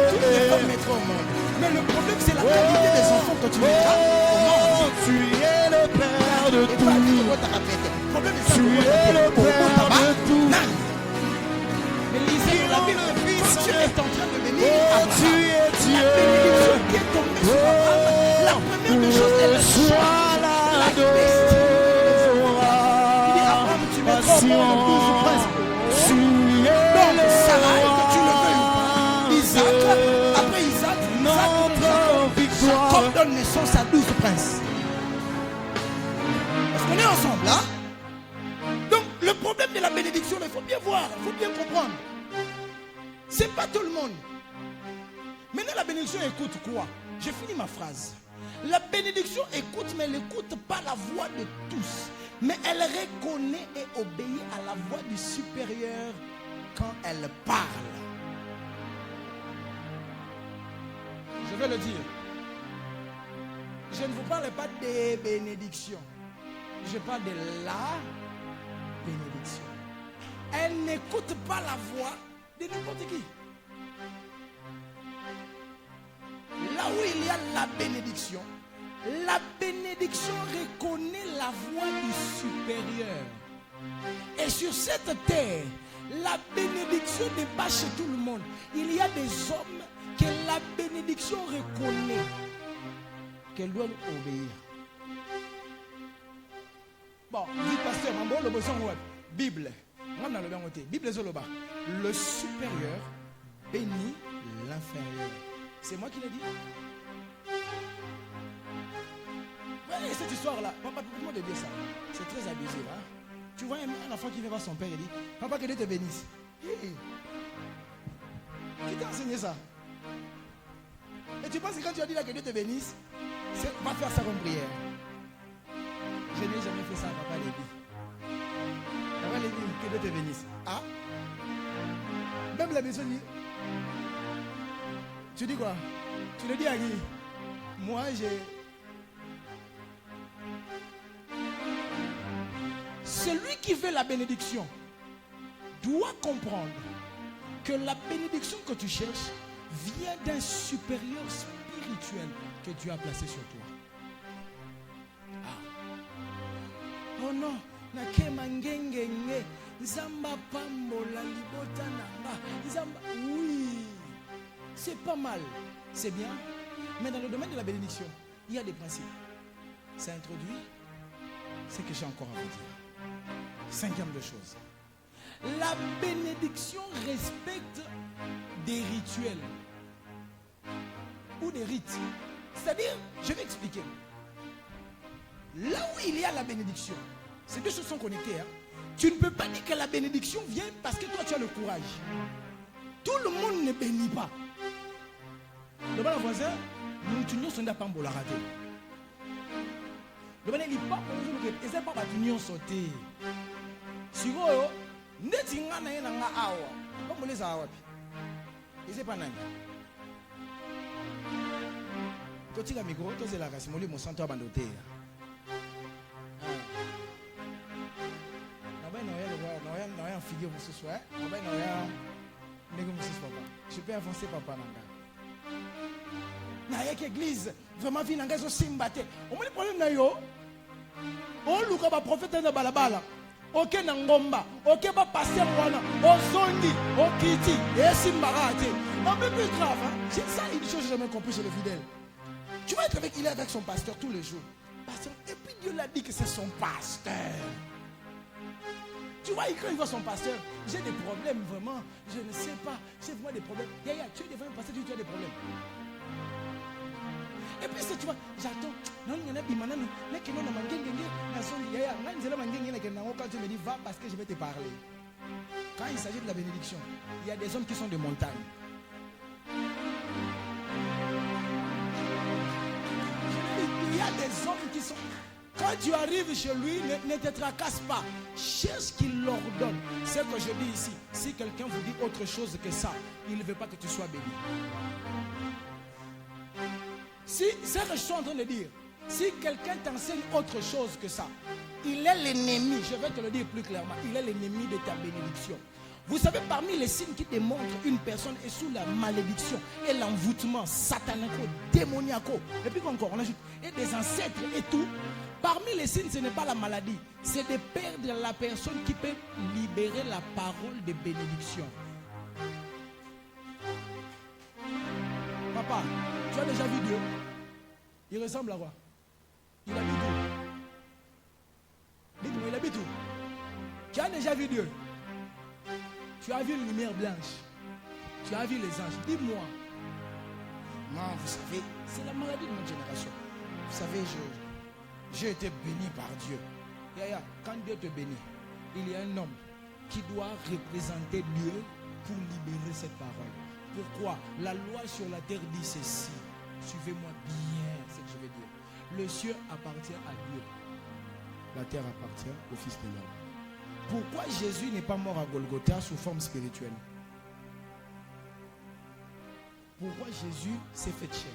Toutes les femmes mettront au monde. Mais le problème c'est la qualité des enfants que tu mettras au monde. Tu es le Père de tout. Le problème est Tu es le Père de tout. Mais lisez la Bible, quand tu es en train de bénir Abraham, Tu es Dieu. la bénédiction qui est tombée sur Abraham, la première des choses, elle Sois la la bête. Il dit Abraham, tu mettras au monde 12 princes. Tu es Donc, le Sarah, que tu le veuilles ou pas, Isaac, C'est pas tout le monde. Maintenant, la bénédiction écoute quoi? J'ai fini ma phrase. La bénédiction écoute, mais elle n'écoute pas la voix de tous. Mais elle reconnaît et obéit à la voix du supérieur quand elle parle. Je vais le dire. Je ne vous parle pas des bénédictions. Je parle de la bénédiction. Elle n'écoute pas la voix de n'importe qui. Là où il y a la bénédiction reconnaît la voix du supérieur. Et sur cette terre, la bénédiction n'est pas chez tout le monde. Il y a des hommes que la bénédiction reconnaît, qu'elle doit obéir. Bon, dit pasteur, le besoin Bible. Bible Zoloba. Le supérieur bénit l'inférieur. C'est moi qui l'ai dit. Voyez cette histoire-là. Papa, pourquoi de dire ça? C'est très abusif. Hein? Tu vois un enfant qui vient voir son père et dit, papa, que Dieu te bénisse. Hey. Qui t'a enseigné ça? Et tu penses que quand tu as dit là que Dieu te bénisse, va faire ça comme prière. Je n'ai jamais fait ça à papa Lévi. Papa Lévi, que Dieu te bénisse. Ah? Même la maison dit. Tu dis quoi? Tu le dis à qui? Moi, j'ai... Celui qui veut la bénédiction doit comprendre que la bénédiction que tu cherches vient d'un supérieur spirituel que Dieu a placé sur toi. Ah. Oh non, oui, c'est pas mal, c'est bien, mais dans le domaine de la bénédiction, il y a des principes. Ça introduit ce que j'ai encore à vous dire. Cinquième de chose. La bénédiction respecte des rituels ou des rites. C'est-à-dire, je vais expliquer. Là où il y a la bénédiction, ces deux choses sont connectées. Hein? Tu ne peux pas dire que la bénédiction vient parce que toi tu as le courage. Tout le monde ne bénit pas. Le bon voisin, nous tunions son dapam pour la rater. Le bon il pas pour nous que pas tunions sauter. Si vous n'êtes pas na nga awa, comme les awa. Et c'est pas nani. Quand tu as micro, tu es là, c'est mon centre abandoté. Figure ce soir, je peux avancer papa nanga. Na église vraiment vie nanga zo simbate. O moni problème na yo. O luka ba prophète na balabala. OK na ngomba, OK ba pasteur wana, o zondi, o kiti, et simbarate. Un peu plus grave, hein? C'est ça une chose que j'ai jamais compris chez les fidèles. Tu vas être avec il est avec son pasteur tous les jours. Pasteur, et puis Dieu l'a dit que c'est son pasteur. Tu vois, quand il voit son pasteur, j'ai des problèmes vraiment, je ne sais pas, j'ai vraiment des problèmes. Yaya, tu es devant un pasteur, tu as des problèmes. Et puis tu vois, j'attends, non, il y en a qui m'ont dit, mais qui n'ont pas mangé, Yaya, quand tu me dis, va parce que je vais te parler. Quand il s'agit de la bénédiction, il y a des hommes qui sont de montagne. Il y a des hommes qui sont... Quand tu arrives chez lui, ne te tracasse pas. Cherche qu'il l'ordonne. C'est ce que je dis ici. Si quelqu'un vous dit autre chose que ça, il ne veut pas que tu sois béni. Si, c'est ce que je suis en train de dire. Si quelqu'un t'enseigne autre chose que ça, il est l'ennemi. Je vais te le dire plus clairement. Il est l'ennemi de ta bénédiction. Vous savez, parmi les signes qui démontrent qu'une personne est sous la malédiction et l'envoûtement satanico, démoniaco, et puis encore, on ajoute, et des ancêtres et tout. Parmi les signes, ce n'est pas la maladie, c'est de perdre la personne qui peut libérer la parole de bénédiction. Papa, tu as déjà vu Dieu? Il ressemble à quoi? Il habite où? Dites-moi, il habite où? Tu as déjà vu Dieu? Tu as vu une lumière blanche? Tu as vu les anges? Dis-moi. Non, vous savez, c'est la maladie de notre génération. Vous savez, j'ai été béni par Dieu. Yaya, quand Dieu te bénit, il y a un homme qui doit représenter Dieu pour libérer cette parole. Pourquoi? La loi sur la terre dit ceci. Suivez-moi bien ce que je vais dire. Le ciel appartient à Dieu. La terre appartient au Fils de l'homme. Pourquoi Jésus n'est pas mort à Golgotha sous forme spirituelle? Pourquoi Jésus s'est fait chair?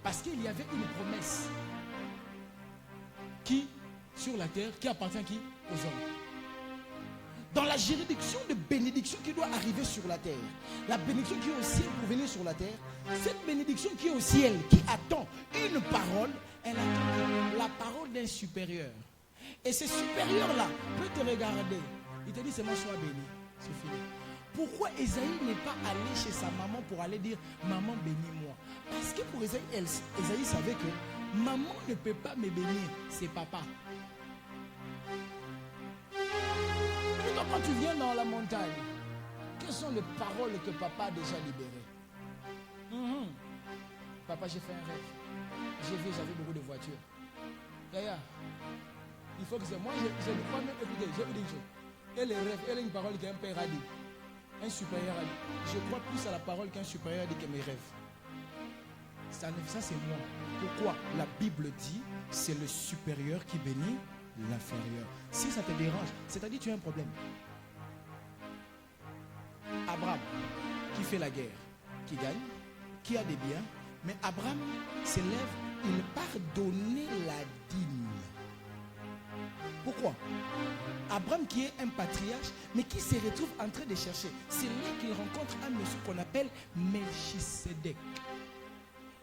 Parce qu'il y avait une promesse qui, sur la terre, qui appartient à qui? Aux hommes. Dans la juridiction de bénédiction qui doit arriver sur la terre, la bénédiction qui est au ciel pour venir sur la terre, cette bénédiction qui est au ciel, qui attend une parole, elle attend la parole d'un supérieur. Et ce supérieur-là peut te regarder. Il te dit seulement sois béni. C'est fini. Pourquoi Esaïe n'est pas allé chez sa maman pour aller dire maman bénis-moi? Parce que pour Esaïe, Esaïe savait que maman ne peut pas me bénir, c'est papa. Quand tu viens dans la montagne, quelles sont les paroles que papa a déjà libérées? Papa, j'ai fait un rêve. J'ai vu, j'avais beaucoup de voitures. Yaya, il faut que c'est moi, je ne crois même écouter. Je vous dis une chose. Et les rêves, elle a une parole qu'un père a dit. Un supérieur a dit. Je crois plus à la parole qu'un supérieur a dit que mes rêves. Ça c'est moi. Pourquoi? La Bible dit, c'est le supérieur qui bénit l'inférieur. Si ça te dérange, c'est-à-dire tu as un problème. Abraham, qui fait la guerre, qui gagne, qui a des biens, mais Abraham s'élève, il part donner la dîme. Pourquoi? Abraham qui est un patriarche, mais qui se retrouve en train de chercher. C'est là qu'il rencontre un monsieur qu'on appelle Melchisedec.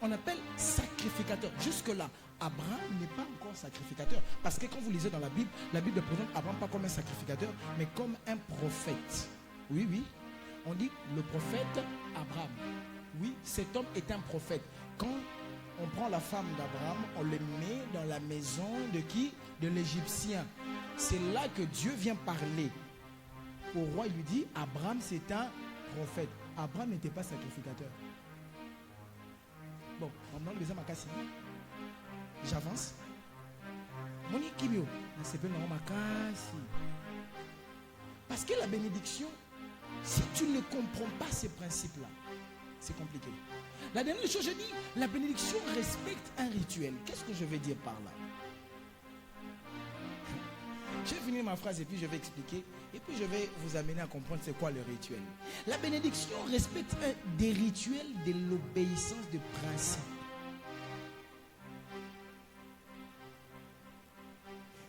On appelle sacrificateur. Jusque-là, Abraham n'est pas encore sacrificateur. Parce que quand vous lisez dans la Bible présente Abraham pas comme un sacrificateur, mais comme un prophète. Oui, oui. On dit le prophète Abraham. Oui, cet homme est un prophète. Quand on prend la femme d'Abraham, on le met dans la maison de qui? De l'Égyptien. C'est là que Dieu vient parler. Au roi, il lui dit, Abraham c'est un prophète. Abraham n'était pas sacrificateur. Bon, on a le besoin de j'avance. Moni Kimio, c'est pas normal. Parce que la bénédiction, si tu ne comprends pas ces principes-là, c'est compliqué. La dernière chose, je dis, la bénédiction respecte un rituel. Qu'est-ce que je vais dire par là? Je vais finir ma phrase et puis je vais expliquer. Et puis je vais vous amener à comprendre c'est quoi le rituel. La bénédiction respecte des rituels de l'obéissance de principe.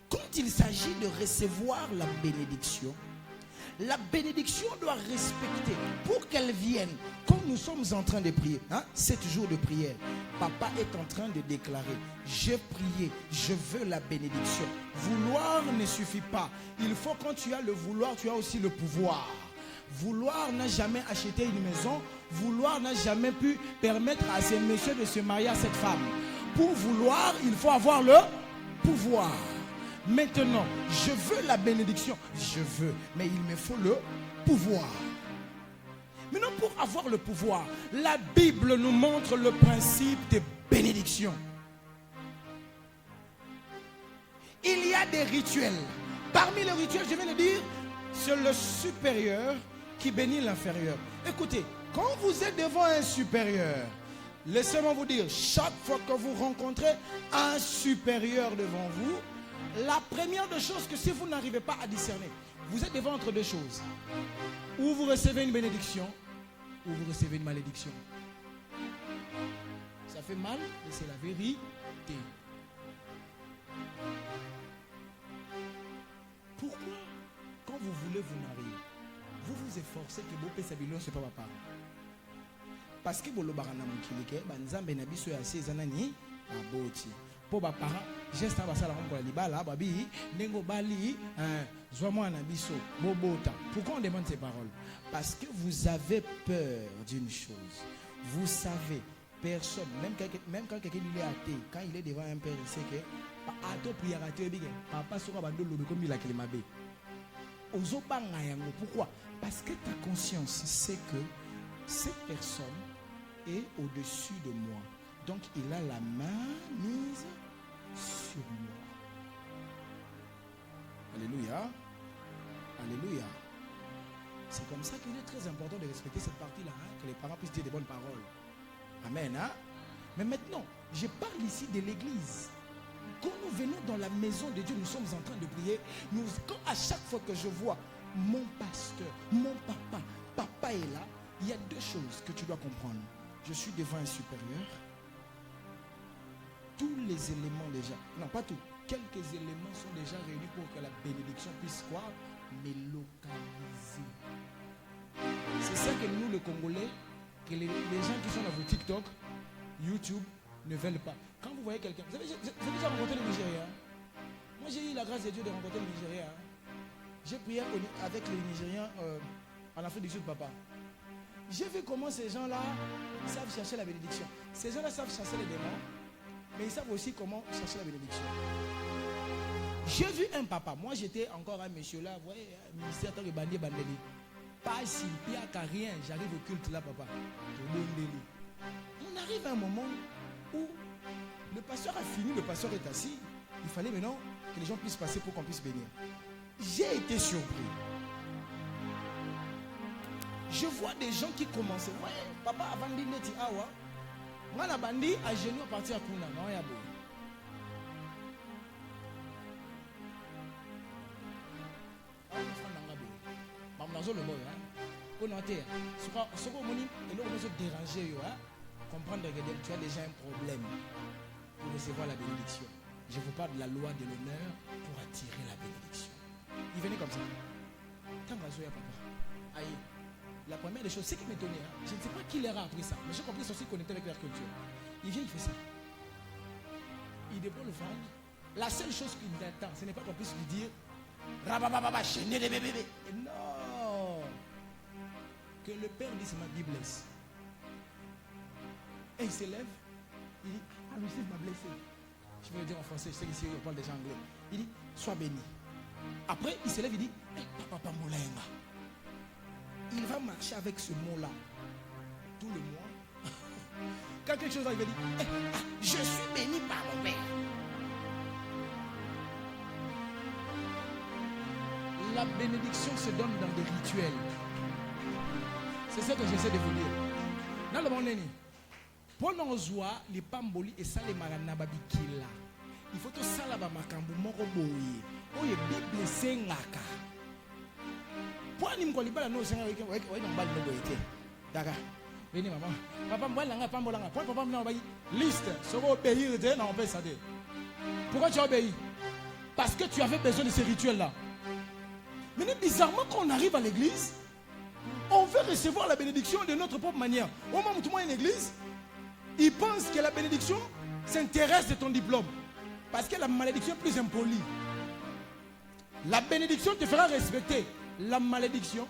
Quand il s'agit de recevoir la bénédiction doit respecter, pour qu'elle vienne, comme nous sommes en train de prier, 7 jours de prière, papa est en train de déclarer, j'ai prié, je veux la bénédiction. Vouloir ne suffit pas. Il faut, quand tu as le vouloir, tu as aussi le pouvoir. Vouloir n'a jamais acheté une maison. Vouloir n'a jamais pu permettre à ces messieurs de se marier à cette femme. Pour vouloir, il faut avoir le pouvoir. Maintenant, je veux la bénédiction. Je veux, mais il me faut le pouvoir. Maintenant, pour avoir le pouvoir, la Bible nous montre le principe de bénédiction. Il y a des rituels. Parmi les rituels, je viens de dire, c'est le supérieur qui bénit l'inférieur. Écoutez, quand vous êtes devant un supérieur, laissez-moi vous dire, chaque fois que vous rencontrez un supérieur devant vous, la première des choses que si vous n'arrivez pas à discerner, vous êtes devant entre deux choses. Ou vous recevez une bénédiction, ou vous recevez une malédiction. Ça fait mal, mais c'est la vérité. Pourquoi, quand vous voulez vous marier, vous vous efforcez que vos pésabilons ne soient pas papa? Parce que vous le barana mukilike, banzambe nabiso ya sezanani aboti. Pour les parents, geste à basala comme la libala, babi, nengo bali, zwa na biso, bobota. Pourquoi on demande ces paroles? Parce que vous avez peur d'une chose. Vous savez, personne, même quand quelqu'un est athée, quand il est devant un père, il sait que papa sera bandolo comme il a qu'il m'a bé. Pourquoi? Parce que ta conscience sait que cette personne est au-dessus de moi. Donc il a la main mise sur moi. Alléluia. Alléluia. C'est comme ça qu'il est très important de respecter cette partie-là, hein, que les parents puissent dire des bonnes paroles. Amen. Hein? Mais maintenant, je parle ici de l'église. Quand nous venons dans la maison de Dieu, nous sommes en train de prier. Quand à chaque fois que je vois mon pasteur, mon papa est là, il y a deux choses que tu dois comprendre. Je suis devant un supérieur. Tous les éléments déjà, non pas tout, quelques éléments sont déjà réunis pour que la bénédiction puisse quoi? Mais localiser. C'est ça que nous, les Congolais, que les gens qui sont dans vos TikTok, YouTube, ne veulent pas. Quand vous voyez quelqu'un, vous avez déjà rencontré le Nigeria? Moi, j'ai eu la grâce de Dieu de rencontrer le Nigeria. J'ai prié avec les Nigériens en Afrique du Sud, papa. J'ai vu comment ces gens-là savent chercher la bénédiction. Ces gens-là savent chasser les démons, mais ils savent aussi comment chercher la bénédiction. J'ai vu un papa. Moi, j'étais encore un monsieur là, vous voyez, ministère de Bandé Bandeli. Pas si pire qu'à rien. J'arrive au culte là, papa. On arrive à un moment où le pasteur a fini, le pasteur est assis. Il fallait maintenant que les gens puissent passer pour qu'on puisse bénir. J'ai été surpris. Je vois des gens qui commençaient. Ouais, papa, avant de dire, awa, moi, la bandit à genoux à partir à Kuna. Non, il y a beau. Comprendre que tu as déjà un problème pour recevoir la bénédiction. Je vous parle de la loi de l'honneur pour attirer la bénédiction. Il venait comme ça. La première des choses, c'est qui m'étonnait. Je ne sais pas qui leur a appris ça, mais j'ai compris aussi connecté avec leur culture. Il vient, il fait ça. Il dépose le fan. La seule chose qu'il attend, ce n'est pas qu'on puisse lui dire Rabababa, chaîner des bébés. Non. Que le Père dise ma Bible laisse. Et il s'élève, il dit, I receive my blessing. Je vais le dire en français, je sais qu'ici on parle déjà anglais. Il dit, sois béni. Après, il s'élève, il dit, hey, papa Moulaenga. Il va marcher avec ce mot-là tout le mois. Quand quelque chose arrive, il dit, hey, je suis béni par mon Père. La bénédiction se donne dans des rituels. C'est ça que j'essaie de vous dire. Dans le monde, pendant joie, les pamboli et ça les maranababikila. Il faut que ça la makambu moko boye. Oye Bible sengaka. Pour ni mkolibala no senga weke weke mbali no boyete. Daka. Veni maman. Papa mbala nga pambola nga. Pour papa na bayi liste. Soko obéir de na on peut ça de. Pourquoi tu as obéi? Parce que tu avais besoin de ces rituels là. Mais bizarrement quand on arrive à l'église, on veut recevoir la bénédiction de notre propre manière. Au moment où tout le monde est une église, il pense que la bénédiction s'intéresse de ton diplôme. Parce que la malédiction est plus impolie. La bénédiction te fera respecter. La malédiction,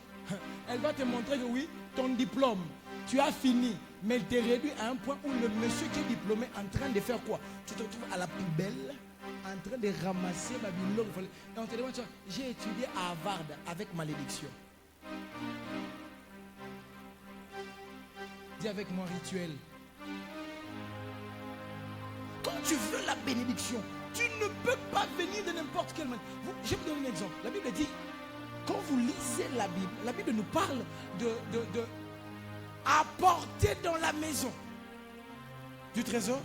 elle va te montrer que oui, ton diplôme, tu as fini. Mais elle te réduit à un point où le monsieur qui est diplômé est en train de faire quoi? Tu te retrouves à la poubelle, en train de ramasser ma bibliothèque. Et on te demande, j'ai étudié à Harvard avec malédiction. Dis avec moi rituel. Quand tu veux la bénédiction, tu ne peux pas venir de n'importe quelle manière. Je vais vous donner un exemple. La Bible dit, quand vous lisez la Bible nous parle de apporter dans la maison du trésor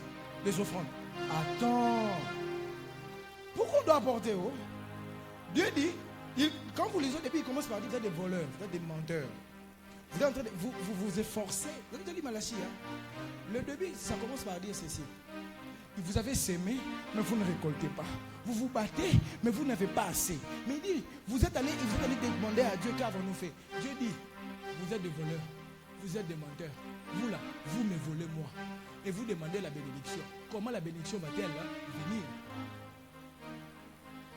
des offrandes. Attends. Pourquoi on doit apporter? Oh? Dieu dit, quand vous lisez au début, il commence par dire, vous êtes des voleurs, vous êtes des menteurs. Vous êtes en train de vous efforcer. Vous avez lu Malachie, hein? Le début, ça commence par dire ceci. Vous avez semé, mais vous ne récoltez pas. Vous vous battez, mais vous n'avez pas assez. Mais il dit, vous êtes allé demander à Dieu qu'avons-nous fait. Dieu dit, vous êtes des voleurs, vous êtes des menteurs. Vous là, vous me volez moi. Et vous demandez la bénédiction. Comment la bénédiction va-t-elle venir?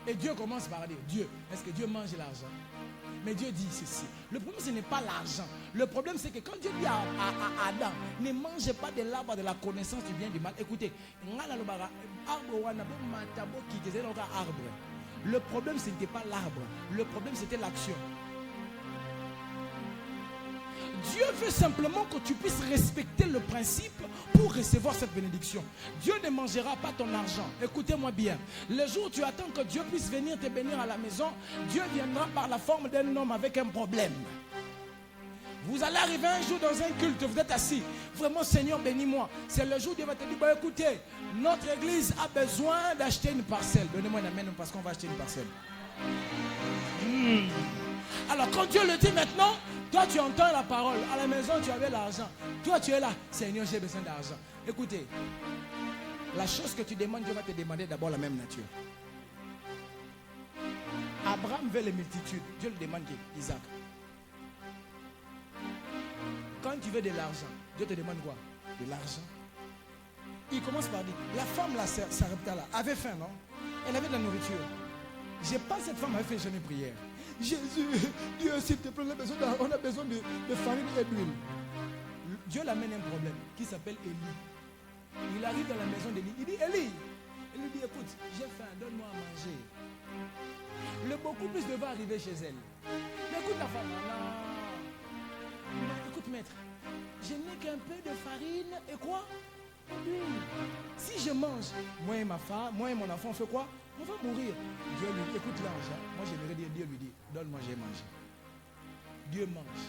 Et Dieu commence par dire, Dieu, est-ce que Dieu mange l'argent? Mais Dieu dit ceci. Le problème, ce n'est pas l'argent. Le problème, c'est que quand Dieu dit à Adam, ne mangez pas de l'arbre de la connaissance du bien et du mal. Écoutez, le problème, ce n'était pas l'arbre. Le problème, c'était l'action. Dieu veut simplement que tu puisses respecter le principe pour recevoir cette bénédiction. Dieu ne mangera pas ton argent. Écoutez-moi bien. Le jour où tu attends que Dieu puisse venir te bénir à la maison, Dieu viendra par la forme d'un homme avec un problème. Vous allez arriver un jour dans un culte, vous êtes assis. Vraiment, Seigneur, bénis-moi. C'est le jour où Dieu va te dire, bah, écoutez, notre église a besoin d'acheter une parcelle. Donnez-moi une amène parce qu'on va acheter une parcelle. Alors quand Dieu le dit maintenant, toi tu entends la parole. À la maison tu avais l'argent. Toi tu es là. Seigneur, j'ai besoin d'argent. Écoutez, la chose que tu demandes, Dieu va te demander d'abord la même nature. Abraham veut les multitudes. Dieu le demande qui? Isaac. Quand tu veux de l'argent, Dieu te demande quoi? De l'argent. Il commence par dire, la femme là, Sarepta là, avait faim, non? Elle avait de la nourriture. Je pense que cette femme avait fait une journée de prière. Jésus, Dieu, s'il te plaît, on a besoin de farine et d'huile. Dieu l'amène un problème qui s'appelle Élie. Il arrive dans la maison d'Élie. Il dit, Élie. Il lui dit, écoute, j'ai faim, donne-moi à manger. Le beaucoup plus va arriver chez elle. Mais écoute la femme, non. Écoute maître, je n'ai qu'un peu de farine et quoi? D'huile. Si je mange, moi et ma femme, moi et mon enfant, on fait quoi? On va mourir. Dieu lui dit, écoute l'ange. Moi j'aimerais dire, Dieu lui dit, donne-moi, j'ai mangé. Dieu mange.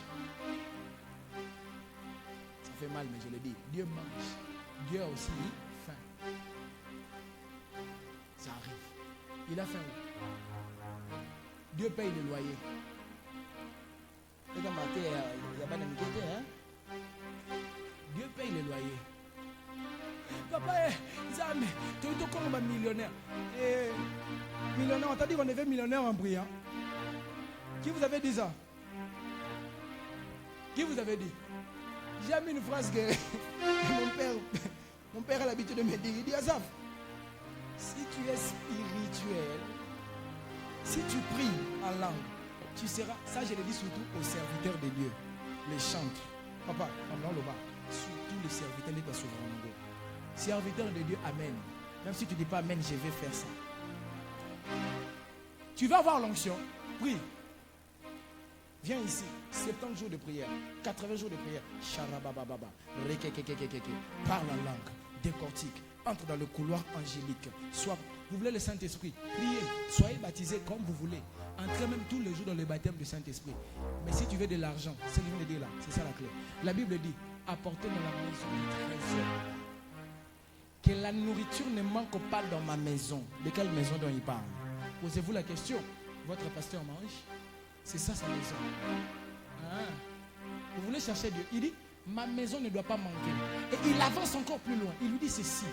Ça fait mal, mais je le dis. Dieu mange. Dieu a aussi faim. Ça arrive. Il a faim. Dieu paye le loyer. Dieu paye le loyer. Papa, tu es comme un millionnaire. Millionnaire, on t'a dit qu'on avait millionnaire en brillant. Qui vous avait dit ça? Qui vous avait dit? J'ai mis une phrase que mon père a l'habitude de me dire. Il dit, Azaf, si tu es spirituel, si tu pries en langue, tu seras, ça je le dis surtout aux serviteurs de Dieu, les chantres. Papa, surtout les serviteurs de Dieu. Serviteur de Dieu, amen. Même si tu ne dis pas amen, je vais faire ça. Tu vas avoir l'onction, prie. Viens ici, 70 jours de prière, 80 jours de prière. Charabababa, parle en langue, décortique, entre dans le couloir angélique. Soit, vous voulez le Saint-Esprit, priez, soyez baptisés comme vous voulez. Entrez même tous les jours dans le baptême du Saint-Esprit. Mais si tu veux de l'argent, c'est ce que je viens de dire là, c'est ça la clé. La Bible dit, apportez dans la maison du trésor. Que la nourriture ne manque pas dans ma maison. De quelle maison dont il parle? Posez-vous la question. Votre pasteur mange? C'est ça sa maison. Vous voulez chercher Dieu? Il dit, ma maison ne doit pas manquer. Et il avance encore plus loin. Il lui dit ceci.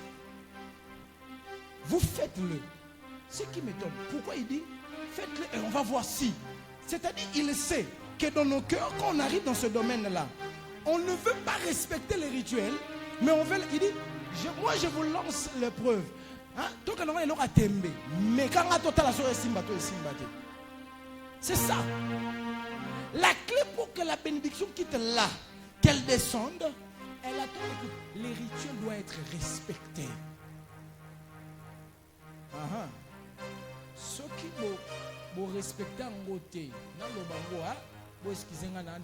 Vous faites-le. Ce qui m'étonne. Pourquoi il dit, faites-le et on va voir si. C'est-à-dire, il sait que dans nos cœurs, quand on arrive dans ce domaine-là, on ne veut pas respecter les rituels, mais on veut, il dit, moi je vous lance l'épreuve. Mais quand c'est ça. La clé pour que la bénédiction quitte là, qu'elle descende, elle attend que les rituels doivent être respectés. Ceux qui vont respecter en côté, dans le bango, vous excusez moi dans le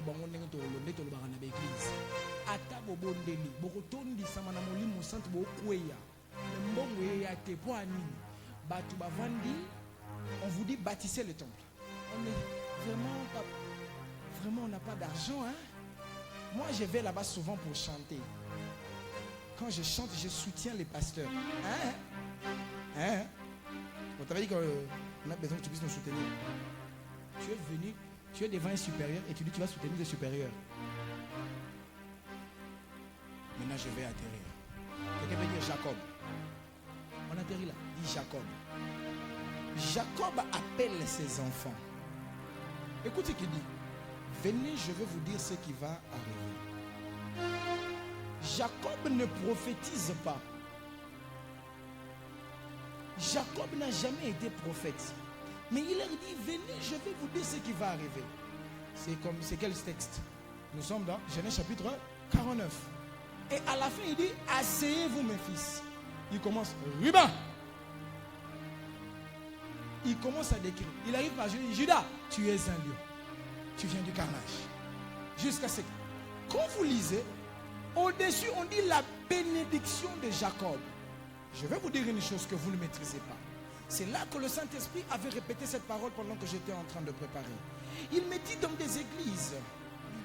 bango n'engto le neto le barana l'église. Ata bobondeli, bokotondi sama na molimo santo bokweya. Le mbongo ya te po anini. Batu bavandi, on vous dit bâtissez le temple. On est vraiment on n'a pas d'argent, hein. Moi je vais là-bas souvent pour chanter. Quand je chante, je soutiens les pasteurs. On t'avait dit qu'on a besoin que tu puisses nous soutenir. Tu es venu, tu es devant un supérieur et tu dis tu vas soutenir le supérieur. Maintenant je vais atterrir. Quelqu'un veut dire Jacob. On atterrit là, dit Jacob. Jacob appelle ses enfants. Écoute ce qu'il dit. Venez, je vais vous dire ce qui va arriver. Jacob ne prophétise pas. Jacob n'a jamais été prophète. Mais il leur dit, venez, je vais vous dire ce qui va arriver. C'est quel texte? Nous sommes dans Genèse chapitre 49. Et à la fin, il dit, asseyez-vous mes fils. Il commence, Ruben. Il commence à décrire. Il arrive par Judas, Judas, tu es un lion. Tu viens du carnage. Jusqu'à ce que, quand vous lisez, au-dessus, on dit la bénédiction de Jacob. Je vais vous dire une chose que vous ne maîtrisez pas. C'est là que le Saint-Esprit avait répété cette parole pendant que j'étais en train de préparer. Il me dit dans des églises,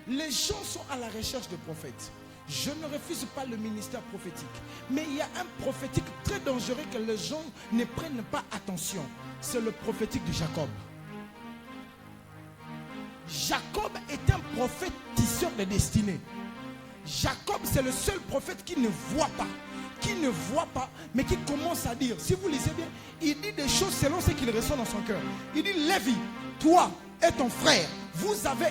Les gens sont à la recherche de prophètes. Je ne refuse pas le ministère prophétique. Mais il y a un prophétique très dangereux que les gens ne prennent pas attention. C'est le prophétique de Jacob. Jacob est un prophète tisseur de destinée. Jacob, c'est le seul prophète qui ne voit pas. Qui ne voit pas, mais qui commence à dire. Si vous lisez bien, il dit des choses selon ce qu'il ressent dans son cœur. Il dit, Lévi, toi et ton frère, vous avez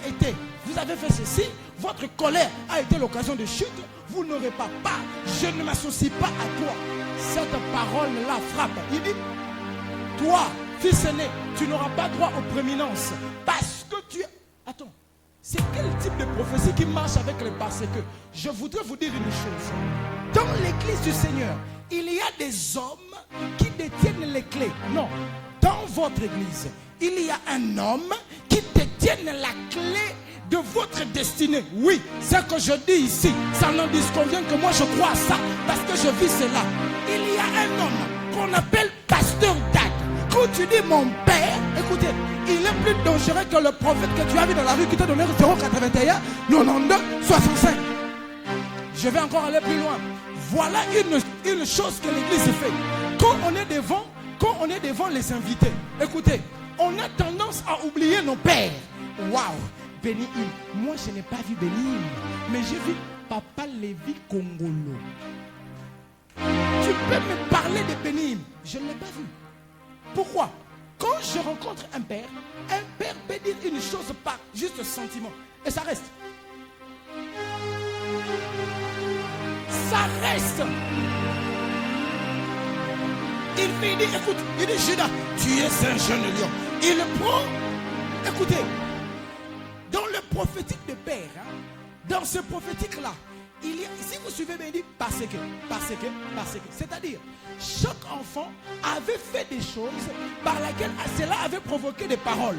fait ceci, votre colère a été l'occasion de chute, vous n'aurez pas part, je ne m'associe pas à toi. Cette parole-là frappe. Il dit, toi, fils aîné, tu n'auras pas droit aux prééminences, parce que tu es... Attends, c'est quel type de prophétie qui marche avec les parce que? Je voudrais vous dire une chose. Dans l'église du Seigneur, il y a des hommes qui détiennent les clés. Non, dans votre église, il y a un homme qui détient la clé de votre destinée. Oui, ce que je dis ici, ça n'en disconvient que moi je crois à ça, parce que je vis cela. Il y a un homme qu'on appelle pasteur Dag. Quand tu dis mon père, écoutez, il est plus dangereux que le prophète que tu as vu dans la rue qui t'a donné 081 92 65. Je vais encore aller plus loin. Voilà une chose que l'église fait. Quand on est devant les invités, écoutez, on a tendance à oublier nos pères. Waouh, Béni. Moi, je n'ai pas vu Béni, mais j'ai vu Papa Lévi Congolo. Tu peux me parler de Béni, je ne l'ai pas vu. Pourquoi? Quand je rencontre un père peut dire une chose par juste sentiment. Et ça reste. Ça reste. Il me dit, écoute, il dit, Judas, tu es un jeune lion. Il prend, écoutez, dans le prophétique de père, dans ce prophétique-là, il y a, si vous suivez bien, il dit parce que. C'est-à-dire, chaque enfant avait fait des choses par lesquelles cela avait provoqué des paroles.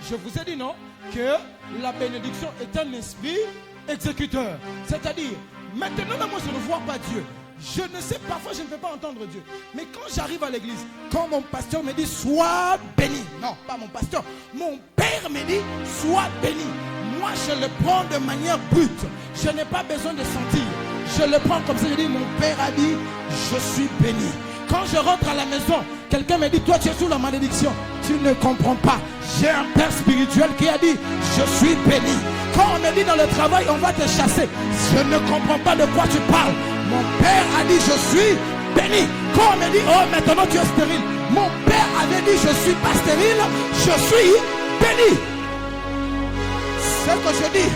Je vous ai dit non, que la bénédiction est un esprit exécuteur. C'est-à-dire, maintenant, moi je ne vois pas Dieu. Je ne sais, parfois je ne peux pas entendre Dieu. Mais quand j'arrive à l'église, quand mon pasteur me dit sois béni. Non, pas mon pasteur. Mon père me dit sois béni. Moi je le prends de manière brute. Je n'ai pas besoin de sentir. Je le prends comme ça. Je dis mon père a dit je suis béni. Quand je rentre à la maison, quelqu'un me dit toi tu es sous la malédiction. Tu ne comprends pas. J'ai un père spirituel qui a dit je suis béni. Quand on me dit dans le travail on va te chasser, je ne comprends pas de quoi tu parles. Mon père a dit je suis béni. Quand on me dit oh maintenant tu es stérile, mon père avait dit je suis pas stérile, je suis béni. Ce que je dis,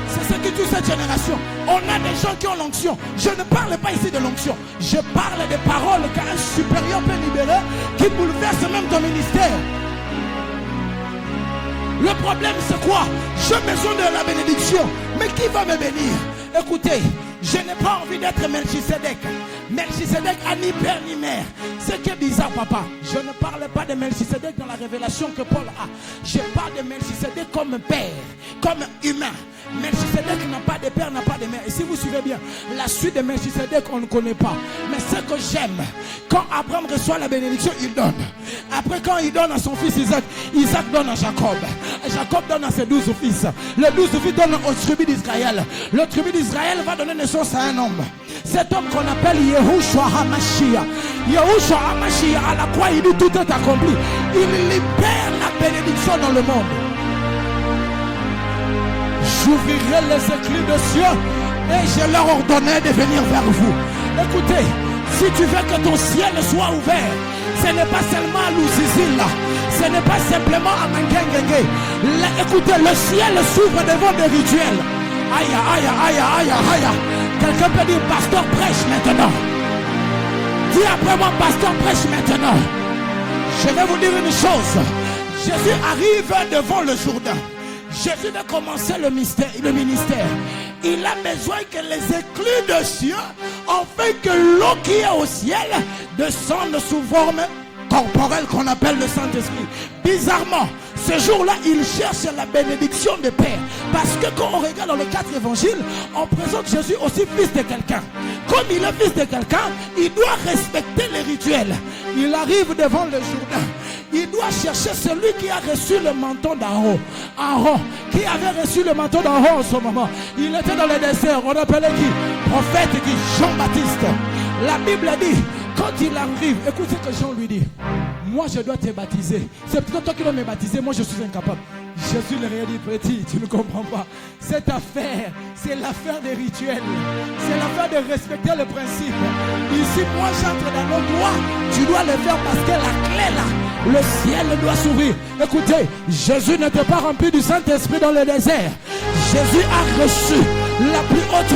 c'est ce qui tue cette génération. On a des gens qui ont l'onction. Je ne parle pas ici de l'onction. Je parle des paroles qu'un supérieur peut libérer, qui bouleverse même ton ministère. Le problème c'est quoi? J'ai besoin de la bénédiction. Mais qui va me bénir? Écoutez, je n'ai pas envie d'être Melchisedec. Melchisedec a ni père ni mère. C'est qui est bizarre, papa. Je ne parle pas de Melchisedec dans la révélation que Paul a. Je parle de Melchisedec comme père, comme humain. Melchisedec n'a pas de père, n'a pas de mère. Et si vous suivez bien, la suite de Melchisedec, on ne connaît pas. Mais ce que j'aime, quand Abraham reçoit la bénédiction, il donne. Après, quand il donne à son fils Isaac, Isaac donne à Jacob. Jacob donne à ses 12 fils. Les 12 fils donnent aux tribus d'Israël. Le tribu d'Israël va donner naissance à un homme. Cet homme qu'on appelle Yahushua HaMashiach. Yahushua HaMashiach, à la croix, il dit tout est accompli. Il libère la bénédiction dans le monde. J'ouvrirai les écluses des cieux et je leur ordonnerai de venir vers vous. Écoutez, si tu veux que ton ciel soit ouvert, ce n'est pas seulement à Louzizil, ce n'est pas simplement à Mangengenge. Écoutez, le ciel s'ouvre devant des rituels. Aïe, aïe, aïe, aïe, aïe. Quelqu'un peut dire, pasteur, prêche maintenant. Dis après moi, pasteur, prêche maintenant. Je vais vous dire une chose. Jésus arrive devant le Jourdain. Jésus va commencer le ministère. Il a besoin que les écluses de cieux, afin que l'eau qui est au ciel descende sous forme corporelle qu'on appelle le Saint-Esprit. Bizarrement, ce jour-là, il cherche la bénédiction de Père. Parce que quand on regarde dans les 4 évangiles, on présente Jésus aussi fils de quelqu'un. Comme il est fils de quelqu'un, il doit respecter les rituels. Il arrive devant le Jourdain. il doit chercher celui qui a reçu le manteau d'en haut. Aaron, qui avait reçu le manteau d'en haut en ce moment. Il était dans le désert. On appelait qui? Prophète qui? Jean-Baptiste. La Bible dit, quand il arrive, écoutez ce que Jean lui dit. Moi je dois te baptiser. C'est plutôt toi qui dois me baptiser. Moi je suis incapable. Jésus le réel dit, petit, tu ne comprends pas. Cette affaire, c'est l'affaire des rituels. C'est l'affaire de respecter le principe. Ici, moi j'entre dans nos droits. Tu dois le faire parce que la clé là, le ciel doit s'ouvrir. Écoutez, Jésus n'était pas rempli du Saint-Esprit dans le désert. Jésus a reçu la plus haute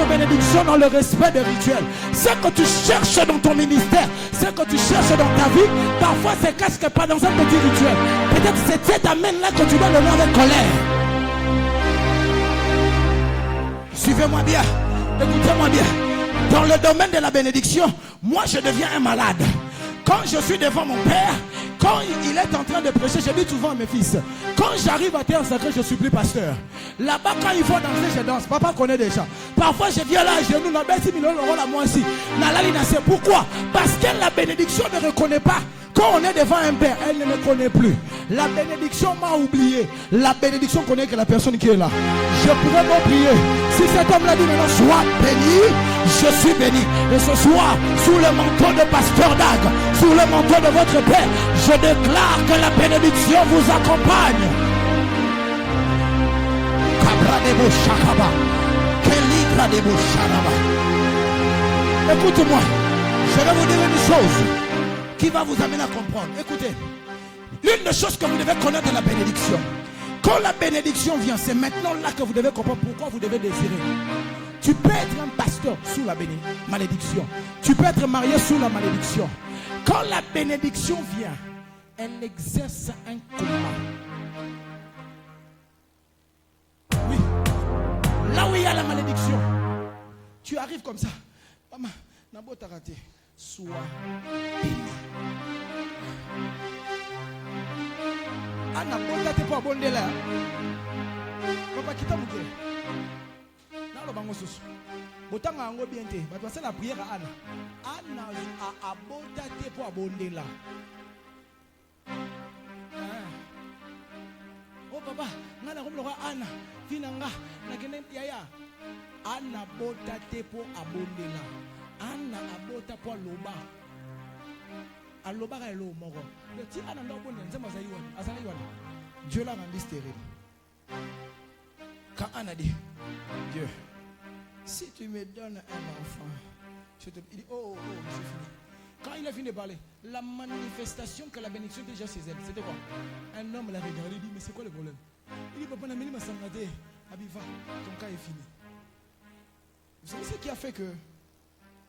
bénédiction dans le respect des rituels. Ce que tu cherches dans ton ministère, ce que tu cherches dans ta vie, parfois c'est cache pas dans un petit rituel. Peut-être c'est cet amène-là que tu dois le voir avec colère. Suivez-moi bien, écoutez-moi bien. Dans le domaine de la bénédiction, moi je deviens un malade. Quand je suis devant mon père, quand il est en train de prêcher, je dis souvent à mes fils, quand j'arrive à terre sacré, je suis plus pasteur. Là-bas, quand il faut danser, je danse. Papa connaît déjà. Parfois, je viens là, à genoux, la baisse, il à moi aussi. Pourquoi? Parce que la bénédiction ne reconnaît pas. Quand on est devant un père, elle ne me connaît plus. La bénédiction m'a oublié. La bénédiction connaît que la personne qui est là. Je pourrais me prier. Si cet homme-là dit maintenant, sois béni, je suis béni. Et ce soir, sous le manteau de pasteur Dag, sous le manteau de votre père, je déclare que la bénédiction vous accompagne. Écoutez-moi, je vais vous dire une chose qui va vous amener à comprendre. Écoutez, l'une des choses que vous devez connaître de la bénédiction, quand la bénédiction vient, c'est maintenant là que vous devez comprendre pourquoi vous devez désirer. Tu peux être un pasteur sous la malédiction. Tu peux être marié sous la malédiction. Quand la bénédiction vient, elle exerce un combat. Oui. Là où il y a la malédiction, tu arrives comme ça. Maman, Nabo t'a raté. Sois béni. Anna, bonne t'es pas bonne là. Papa, qui t'a mouillé? Non, le bango sous. Botanga ango bien te. Bah, c'est la prière à Anna. Anna a bonne t'es pas bonne là. Oh papa, ngana comme le roi Anna. Finanga, na kene yaya. Anna bonne t'es pas bonne là. Anna abota po loba aloba ka elo moko le ti ana ndo bonne nzamba azali wana Dieu l'a rendu stérile. Quand Anna dit Dieu, si tu me donnes un enfant, je te dis oh c'est fini. Quand il a fini de parler, la manifestation que la bénédiction était déjà chez elle, c'était quoi? Un homme l'a regardé, il dit mais c'est quoi le problème? Il dit papa n'a mis ma sangade, Abiva, ton cas est fini. Vous savez ce qui a fait que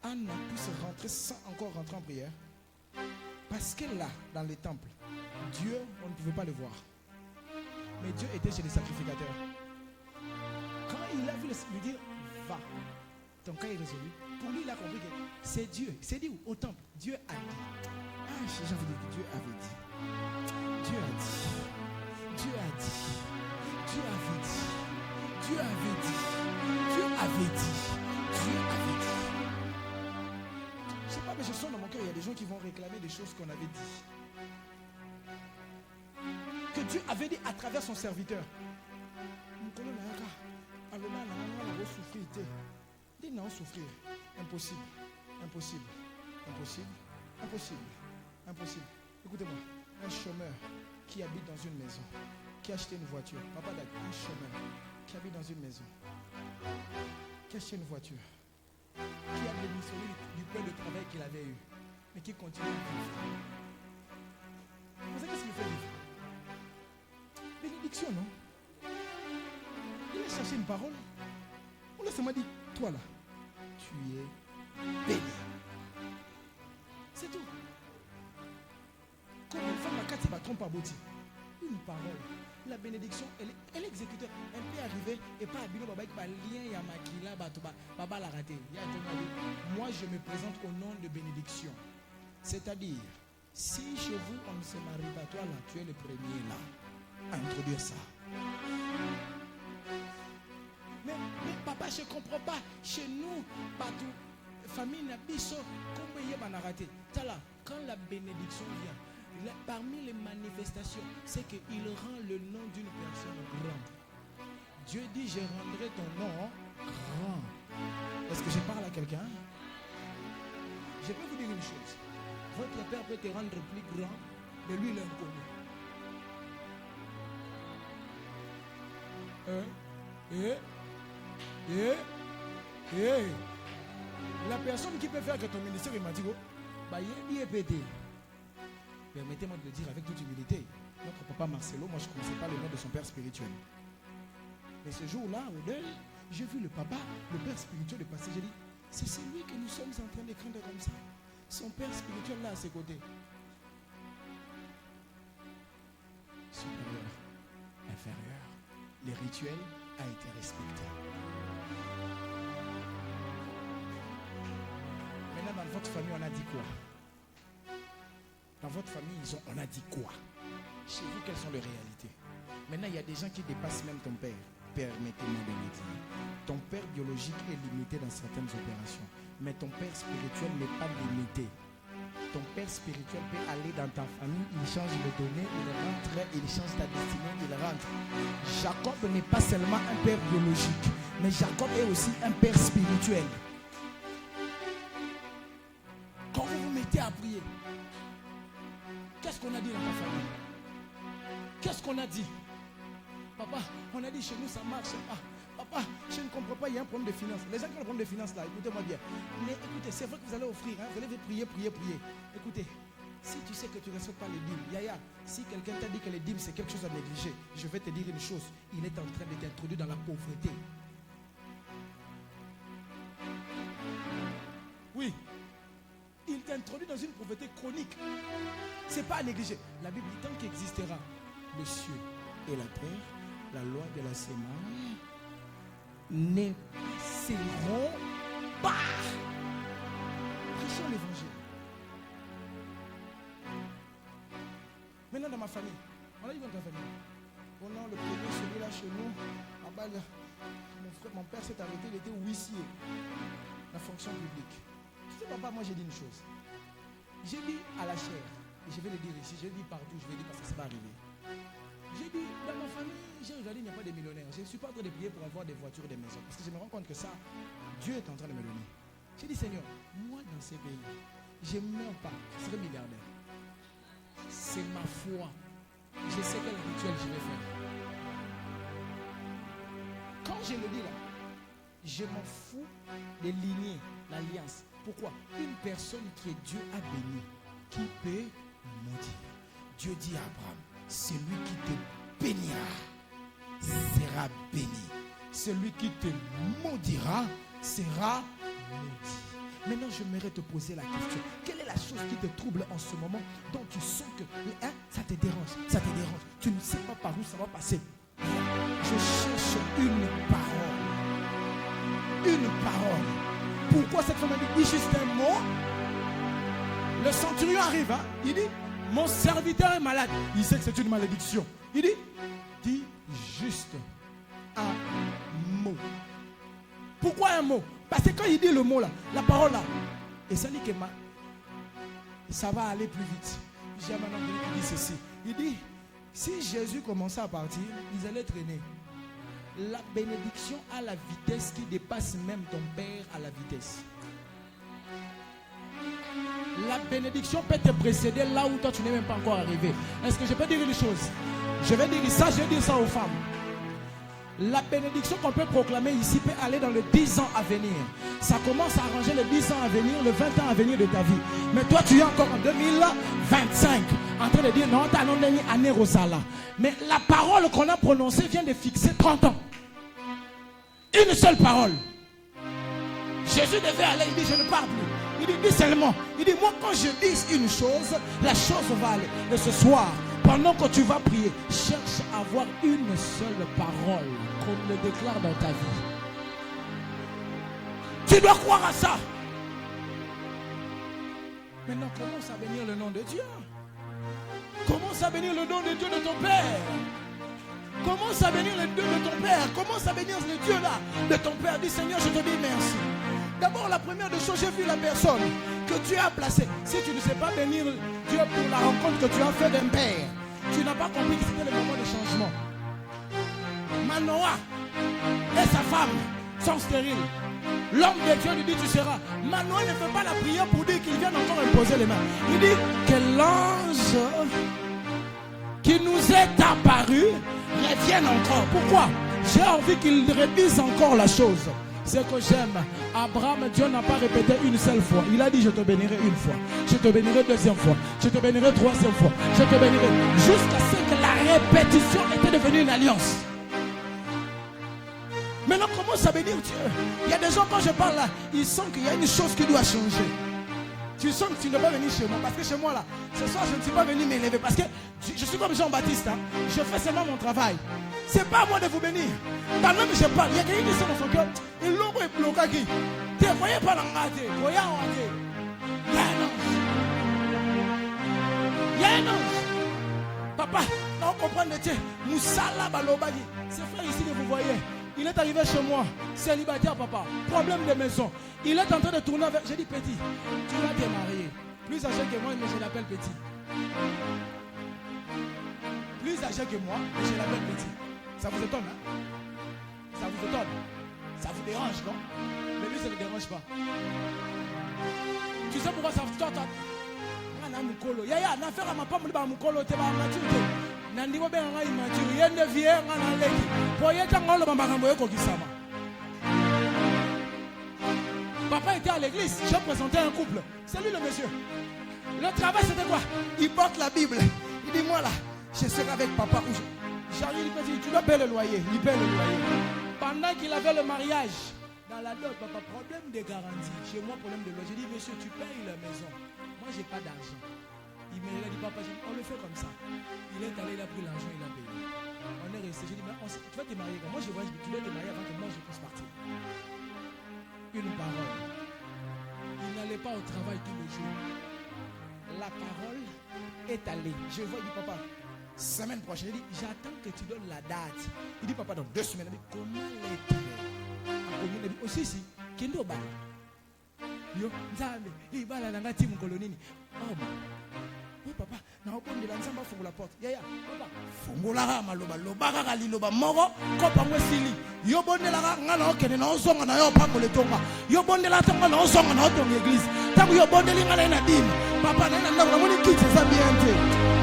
Anne puisse rentrer sans encore rentrer en prière? Parce que là, dans les temples, Dieu, on ne pouvait pas le voir. Mais Dieu était chez les sacrificateurs. Quand il a vu lui dire, va, ton cas est résolu. Pour lui, il a compris que c'est Dieu. C'est dit au temple, Dieu a dit. Ah, j'ai envie de dire que Dieu avait dit. Dieu a dit. Dieu a dit. Dieu avait dit. Dieu avait dit. Dieu avait dit. Dieu avait dit. Je ne sais pas, mais je sens dans mon cœur, il y a des gens qui vont réclamer des choses qu'on avait dit. Que Dieu avait dit à travers son serviteur. Impossible. Impossible. Impossible. Impossible. Impossible. Écoutez-moi. Un chômeur qui habite dans une maison, qui a acheté une voiture. Papa Dag, un chômeur qui habite dans une maison, qui a acheté une voiture, qui a démissionné du peu de travail qu'il avait eu, mais qui continue de vivre. Vous savez ce qu'il fait vivre? Bénédiction, non? Il a cherché une parole. On a seulement dit, toi là, tu es béni. C'est tout. Comme une femme à 4 bâtons par bouti. Une parole. La bénédiction, elle est exécutée. Elle peut arriver et pas habiller par lien et makila baba la raté. Moi je me présente au nom de bénédiction. C'est-à-dire, si chez vous on ne se marie pas, toi là, tu es le premier là à introduire ça. Mais papa, je ne comprends pas. Chez nous, famille Nabiso, comment il y a raté. quand la bénédiction vient, parmi les manifestations, c'est qu'il rend le nom d'une personne grand. Dieu dit, je rendrai ton nom grand. Est-ce que je parle à quelqu'un? Je peux vous dire une chose. Votre père peut te rendre plus grand, mais lui, il est inconnu. La personne qui peut faire que ton ministère, il m'a dit, il est pété. Permettez-moi de le dire avec toute humilité. Notre papa Marcelo, moi je ne connaissais pas le nom de son père spirituel. Mais ce jour-là, au deuil, j'ai vu le papa, le père spirituel, le passer. J'ai dit, c'est celui que nous sommes en train de craindre comme ça. Son père spirituel là à ses côtés. Supérieur, inférieur. Le rituel a été respecté. Maintenant, dans votre famille, on a dit quoi? Dans votre famille, on a dit quoi? Chez vous, quelles sont les réalités? Maintenant, il y a des gens qui dépassent même ton père. Permettez-moi de le dire. Ton père biologique est limité dans certaines opérations. Mais ton père spirituel n'est pas limité. Ton père spirituel peut aller dans ta famille, il change le données, il rentre, il change ta destinée, il rentre. Jacob n'est pas seulement un père biologique, mais Jacob est aussi un père spirituel. Quand vous vous mettez à prier, qu'est-ce qu'on a dit dans ta famille? Qu'est-ce qu'on a dit? Papa, on a dit chez nous ça marche pas. Papa, je ne comprends pas, il y a un problème de finances. Les gens qui ont un problème de finances là, écoutez-moi bien. Mais écoutez, c'est vrai que vous allez offrir, hein, vous allez prier. Écoutez, si tu sais que tu ne respectes pas les dîmes, Yaya, si quelqu'un t'a dit que les dîmes c'est quelque chose à négliger, je vais te dire une chose, il est en train de t'introduire dans la pauvreté. Oui, il t'introduit dans une pauvreté chronique. C'est pas à négliger. La Bible dit tant qu'existera le ciel et la terre, la loi de la sémence ne passeront pas. Prêchons l'évangile. Maintenant dans ma famille, on a dit dans ta famille. Oh non, le premier, celui-là chez nous, mon père s'est arrêté, il était huissier. La fonction publique. Tu sais papa, moi j'ai dit une chose. J'ai dit à la chair, et je vais le dire ici, je le dis partout, je vais le dire parce que ça va arriver. J'ai dit, dans ma famille, j'ai regardé, il n'y a pas de millionnaires. Je ne suis pas en train de prier pour avoir des voitures et des maisons. Parce que je me rends compte que ça, Dieu est en train de me donner. J'ai dit, Seigneur, moi dans ces pays, je ne meurs pas, je serai milliardaire. C'est ma foi. Je sais quel rituel je vais faire. Quand je le dis là, je m'en fous des lignées, l'alliance. Pourquoi? Une personne qui est Dieu a béni, qui peut maudire. Dieu dit à Abraham, celui qui te bénira sera béni. Celui qui te maudira sera maudit. Maintenant, j'aimerais te poser la question. Quelle est la chose qui te trouble en ce moment dont tu sens que ça te dérange, ça te dérange. Tu ne sais pas par où ça va passer. Je cherche une parole. Une parole. Pourquoi cette femme dit juste un mot? Le centurion arrive, hein? Il dit, mon serviteur est malade. Il sait que c'est une malédiction. Il dit, dis juste un mot. Pourquoi un mot? Parce que quand il dit le mot là, la parole là, et ça dit que ça va aller plus vite. J'ai un homme qui dit ceci. Il dit, si Jésus commençait à partir, ils allaient traîner. La bénédiction a la vitesse qui dépasse même ton père à la vitesse. La bénédiction peut te précéder là où toi tu n'es même pas encore arrivé. Est-ce que je peux dire une chose? Je vais dire ça, je vais dire ça aux femmes. La bénédiction qu'on peut proclamer ici peut aller dans les 10 ans à venir. Ça commence à arranger les 10 ans à venir, les 20 ans à venir de ta vie. Mais toi tu es encore en 2025 en train de dire non, t'as non année Rosala. Mais la parole qu'on a prononcée vient de fixer 30 ans. Une seule parole. Jésus devait aller, il dit je ne parle plus. Il dit dis seulement. Il dit moi quand je dis une chose, la chose va aller. Et ce soir, pendant que tu vas prier, cherche à avoir une seule parole qu'on le déclare dans ta vie. Tu dois croire à ça. Maintenant, commence à bénir le nom de Dieu. Commence à bénir le nom de Dieu de ton Père. Commence à bénir le Dieu de ton Père. Commence à bénir le Dieu là de ton Père. Dis Seigneur, je te dis merci. D'abord, la première des choses, j'ai vu la personne que Dieu a placée. Si tu ne sais pas bénir Dieu pour la rencontre que tu as fait d'un père, tu n'as pas compris que c'était le moment de changement. Manoah et sa femme sont stériles. L'homme de Dieu lui dit tu seras. Manoah ne fait pas la prière pour dire qu'il vienne encore imposer les mains. Il dit que l'ange qui nous est apparu revienne encore. Pourquoi? J'ai envie qu'il révise encore la chose. C'est que j'aime. Abraham, Dieu n'a pas répété une seule fois. Il a dit je te bénirai une fois. Je te bénirai deuxième fois. Je te bénirai troisième fois. Je te bénirai. Jusqu'à ce que la répétition était devenue une alliance. Maintenant, comment ça veut dire Dieu? Il y a des gens, quand je parle là, ils sentent qu'il y a une chose qui doit changer. Tu sens que tu ne vas pas venir chez moi. Parce que chez moi là, ce soir, je ne suis pas venu m'élever. Parce que je suis comme Jean-Baptiste. Hein. Je fais seulement mon travail. Ce n'est pas à moi de vous bénir. Pendant que je parle, il y a quelqu'un qui sent dans son cœur. Il l'a bloqué. Tu ne voyez pas l'engagé. Il y a un ange. Il y a un ange. Papa, on comprend le Dieu. Moussala Balobagi. C'est frère ici que vous voyez. Il est arrivé chez moi, célibataire papa, problème de maison. Il est en train de tourner avec... J'ai dit petit, tu vas te marier. Plus âgé que moi, mais je l'appelle petit. Plus âgé que moi, mais je l'appelle petit. Ça vous étonne, hein? Ça vous étonne? Ça vous dérange, non? Mais lui, ça ne le dérange pas. Tu sais pourquoi ça vous étonne? Yaya, n'affaire à ma femme, il va m'ukolo, tu vas maturité. Nandiwo benga immature yende vie ngana leki poyeta ngolo makambo yeko kisama. Papa était à l'église, j'ai présenté un couple. C'est lui le monsieur. Le travail c'était quoi? Il porte la Bible. Il dit moi là, je serai avec papa. J'arrive, il me dit tu dois payer le loyer. Il paye le loyer. Pendant qu'il avait le mariage, dans la dot, papa, problème de garantie. Chez moi, problème de loyer. J'ai dit monsieur, tu payes la maison. Moi j'ai pas d'argent. Il me dit, papa, on le fait comme ça. Il est allé, il a pris l'argent, il a payé. On est resté. J'ai dit, mais tu vas te marier. Moi, je vois, tu dois te marier avant que moi, je puisse partir. Une parole. Il n'allait pas au travail tous les jours. La parole est allée. Je vois, il dit, papa, semaine prochaine, il dit, j'attends que tu donnes la date. Il dit, papa, dans 2 semaines, il dit, comment l'est-il? Aussi, si, Kendo Ba. Yo, Nzambe, il va à la team colonine. Oh, papa, na okondi la nzamba fungula porte. Yaya, papa, fungula maloba loba kali loba moko kopa mwesili. Yo bondela ngana okene na ozonga na yo pambo letonga. Yo bondela tonga na ozonga na otonga église. Tangu yo bondeli ngana na dîme. Papa na ndako na moni kiti za biente.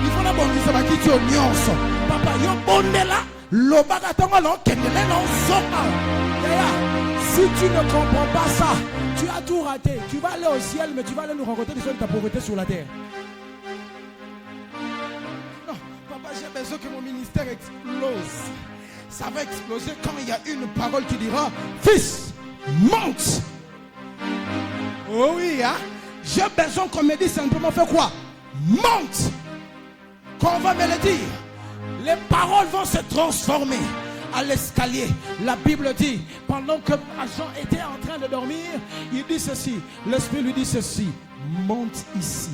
Il faut na bongisa ba kiti o nyonso. Papa yo bondela loba ka tonga na okene na ozonga. Yaya, si tu ne comprends pas ça, tu as tout raté. Tu vas aller au ciel mais tu vas aller nous rencontrer de ta pauvreté sur la terre. J'ai besoin que mon ministère explose. Ça va exploser quand il y a une parole qui dira fils, monte. Oh oui, hein? J'ai besoin qu'on me dise simplement fais quoi? Monte. Quand on va me le dire, les paroles vont se transformer à l'escalier. La Bible dit, pendant que Jean était en train de dormir, il dit ceci. L'Esprit lui dit ceci. Monte ici.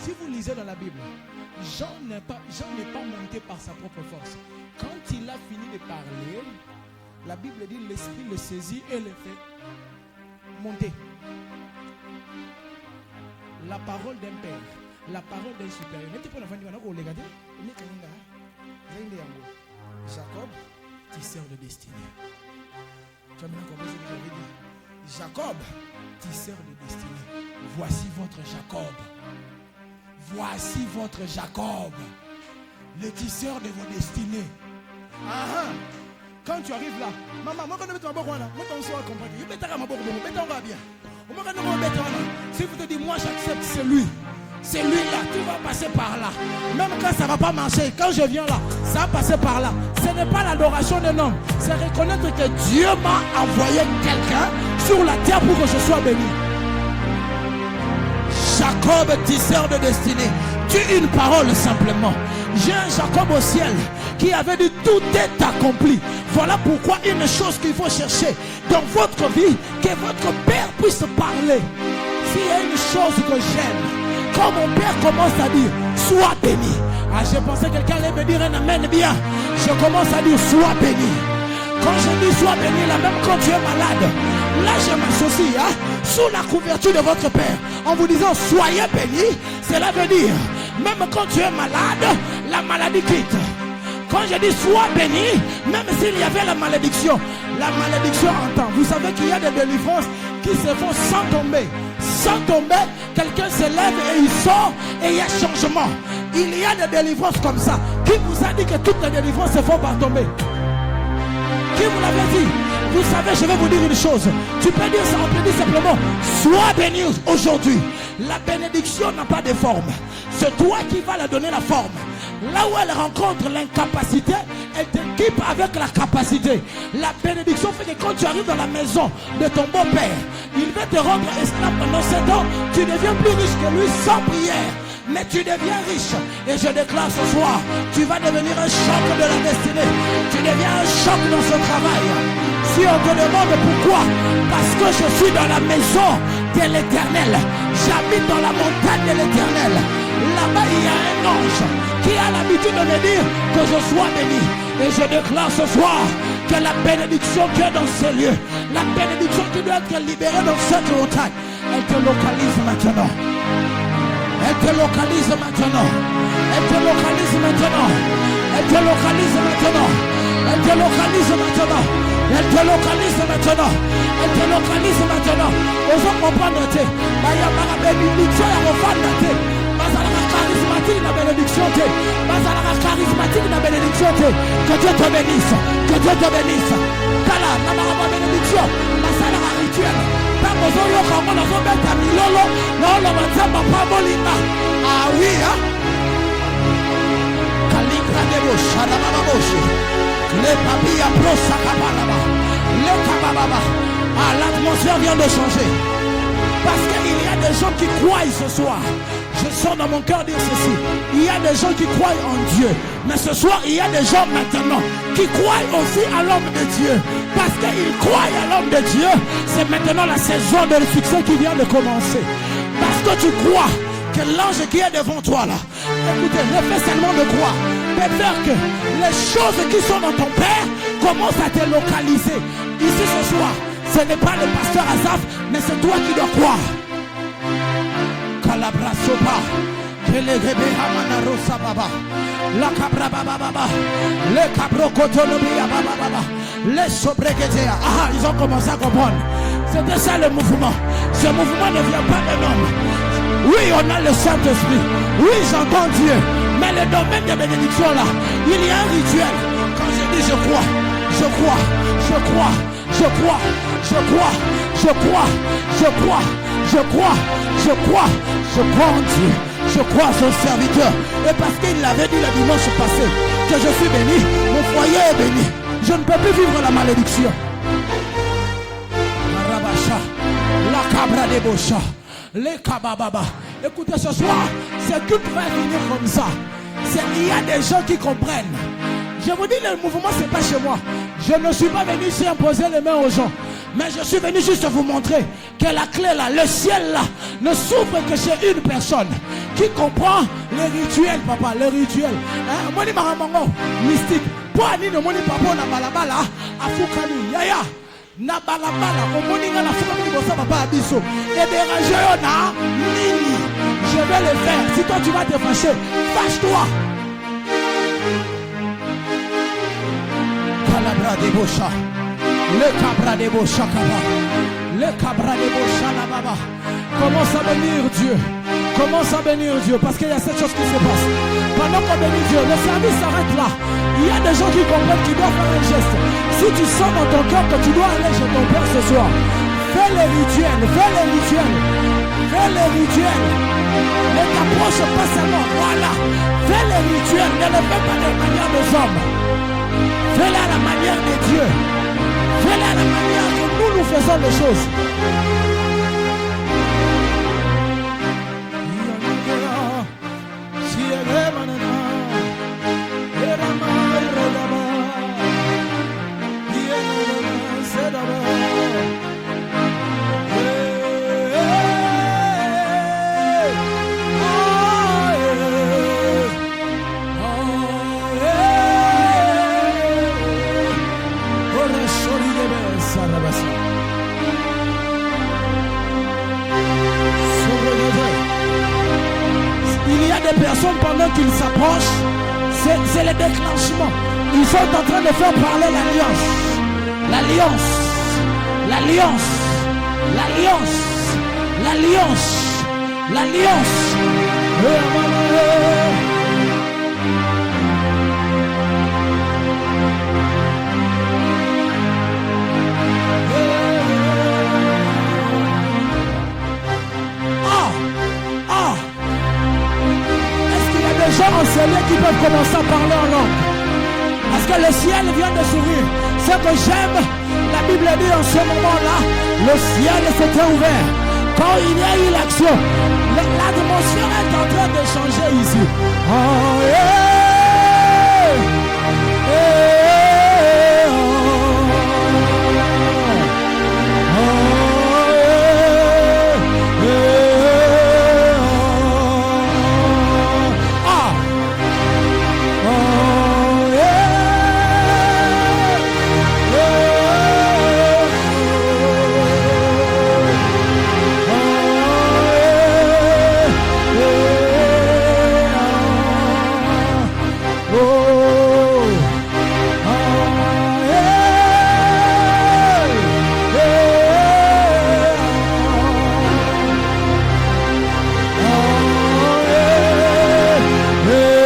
Si vous lisez dans la Bible, Jean n'est pas monté par sa propre force. Quand il a fini de parler, la Bible dit l'Esprit le saisit et le fait monter. La parole d'un père, la parole d'un supérieur. Jacob, tisseur de destinée. Tu as maintenant compris ce que j'avais dit. Jacob, tisseur de destinée. Voici votre Jacob. Voici votre Jacob, le tisseur de vos destinées. Quand tu arrives là, maman, moi quand je vais là, moi quand on soit accompagné, je vais te ramener on va bien. Si vous te dites, moi j'accepte, c'est lui. C'est lui là, tout va passer par là. Même quand ça ne va pas marcher, quand je viens là, ça va passer par là. Ce n'est pas l'adoration d'un homme, c'est reconnaître que Dieu m'a envoyé quelqu'un sur la terre pour que je sois béni. Jacob, tisseur de destinée. Dis une parole simplement. J'ai un Jacob au ciel qui avait dit tout est accompli. Voilà pourquoi une chose qu'il faut chercher dans votre vie, que votre Père puisse parler. S'il y a une chose que j'aime, quand mon Père commence à dire sois béni. Ah, je pensais que quelqu'un allait me dire un amen bien. Je commence à dire sois béni. Quand je dis sois béni, là même quand tu es malade, là je m'associe sous la couverture de votre Père en vous disant soyez bénis. Cela veut dire même quand tu es malade, la maladie quitte. Quand je dis sois béni, même s'il y avait la malédiction entend. Vous savez qu'il y a des délivrances qui se font sans tomber. Sans tomber, quelqu'un se lève et il sort et il y a changement. Il y a des délivrances comme ça. Qui vous a dit que toutes les délivrances se font par tomber? Qui vous l'avait dit? Vous savez, je vais vous dire une chose. Tu peux dire ça, on peut dire simplement sois béni aujourd'hui. La bénédiction n'a pas de forme. C'est toi qui vas la donner la forme. Là où elle rencontre l'incapacité, elle t'équipe avec la capacité. La bénédiction fait que quand tu arrives dans la maison de ton beau-père, il va te rendre esclave pendant 7 ans. Tu deviens plus riche que lui sans prière. Mais tu deviens riche. Et je déclare ce soir, tu vas devenir un choc de la destinée. Tu deviens un choc dans ce travail. Si on te demande pourquoi, parce que je suis dans la maison de l'Éternel. J'habite dans la montagne de l'Éternel. Là-bas, il y a un ange qui a l'habitude de me dire que je sois béni. Et je déclare ce soir que la bénédiction qui est dans ce lieu, la bénédiction qui doit être libérée dans cette montagne, elle te localise maintenant. Elle te localise maintenant. Elle te localise maintenant. Elle te localise maintenant. Elle te localise maintenant. Elle te localise maintenant. Elle te localise maintenant. Aux hommes comprendre. Il y a la bénédiction à refendre. Charismatique la bénédiction. Charismatique la bénédiction. Que Dieu te bénisse. Que Dieu te bénisse. Kala, la bénédiction. La salle rituelle. Ah oui, hein? Ah, l'atmosphère vient de changer. Parce qu'il y a des gens qui croient ce soir. Je sens dans mon cœur dire ceci. Il y a des gens qui croient en Dieu. Mais ce soir, il y a des gens maintenant qui croient aussi à l'homme de Dieu. Parce qu'ils croient à l'homme de Dieu. C'est maintenant la saison de succès qui vient de commencer. Parce que tu crois que l'ange qui est devant toi là, écoutez, le fait seulement de croire peut faire que les choses qui sont dans ton Père commencent à te localiser. Ici ce soir, ce n'est pas le pasteur Asaph, mais c'est toi qui dois croire. Calabrasopa, Kelegebe Hamanarosa Baba, La Cabra Baba, Le Cabro Cotolobia Baba, Les Sobregetea. Ah, ils ont commencé à comprendre. C'était ça le mouvement. Ce mouvement ne vient pas d'un homme. Oui, on a le Saint-Esprit. Oui, j'entends Dieu. Mais le domaine de bénédiction là, il y a un rituel. Quand je dis je crois, je crois, je crois, je crois, je crois, je crois, je crois, je crois, je crois, je crois en Dieu. Je crois à son serviteur. Et parce qu'il l'avait dit le dimanche passé que je suis béni, mon foyer est béni. Je ne peux plus vivre la malédiction. La cabra de Bocha, les kabababa. Écoutez, ce soir, ce culte va venir comme ça. Il y a des gens qui comprennent. Je vous dis, le mouvement, ce n'est pas chez moi. Je ne suis pas venu ici imposer les mains aux gens. Mais je suis venu juste vous montrer que la clé là, le ciel là, ne s'ouvre que chez une personne qui comprend les rituels, papa, les rituels. Moi, je suis mystique. Pour aller dans mon papa, na balabala, à Fukani, yaya. Na balabala, au moninga na Fukani, bossa papa abisso. Et déranger na nini. Je vais le faire. Si toi tu vas te fâcher, fâche-toi. Calabra de Bocha. Le cabra de Bocha Kaba. Le cabra de Bocha la baba. Commence à bénir Dieu. Commence à bénir Dieu. Parce qu'il y a cette chose qui se passe. Pendant qu'on bénit Dieu, le service s'arrête là. Il y a des gens qui comprennent qu'ils doivent faire un geste. Si tu sens dans ton cœur que tu dois aller chez ton Père ce soir, fais les rituels. Fais les rituels. Fais les rituels. Ne t'approche pas seulement. Voilà. Fais les rituels. Ne le fais pas de la manière des hommes. Fais-le à la manière de Dieu. Fais-le à la manière que nous faisons les choses. Il y a des personnes pendant qu'ils s'approchent, c'est le déclenchement. Ils sont en train de faire parler l'alliance. L'alliance. L'alliance. L'alliance. L'alliance. L'alliance. Des gens enseignés qui peuvent commencer à parler en langue. Parce que le ciel vient de s'ouvrir. Ce que j'aime, la Bible dit en ce moment-là, le ciel s'était ouvert. Quand il y a eu l'action, l'atmosphère est en train de changer ici. Oh, yeah. Yeah. Oh, yeah. Yeah.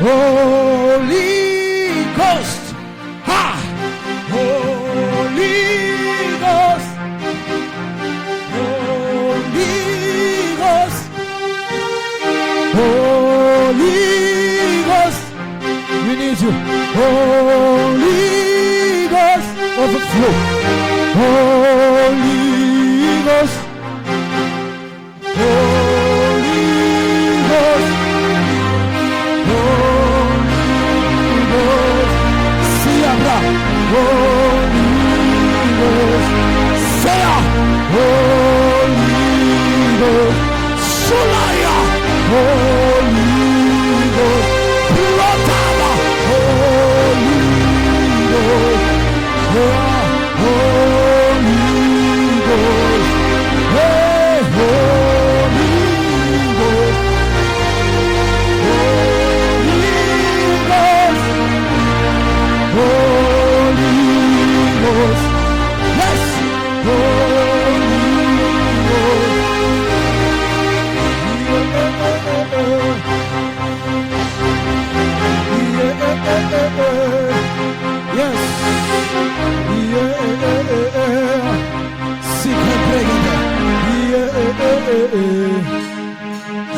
Holy Ghost, ha! Holy Ghost, Holy Ghost, Holy Ghost, we need you. Holy Ghost, overflow. Holy Ghost, Holy Ghost. Oh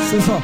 C'est ça.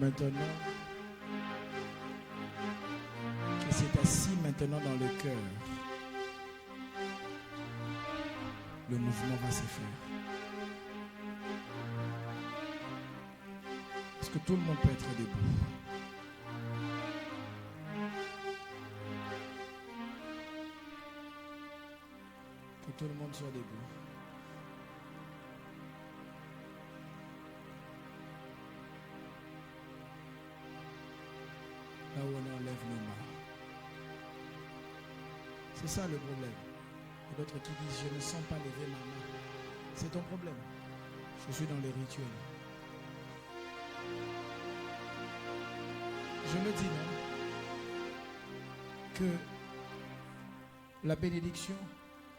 Maintenant que c'est assis maintenant dans le cœur, le mouvement va se faire. Est-ce que tout le monde peut être debout? Que tout le monde soit debout. Là où on enlève nos mains. C'est ça le problème. Il y a d'autres qui disent, je ne sens pas lever ma main. C'est ton problème. Je suis dans les rituels. Je le dis, non? Que la bénédiction,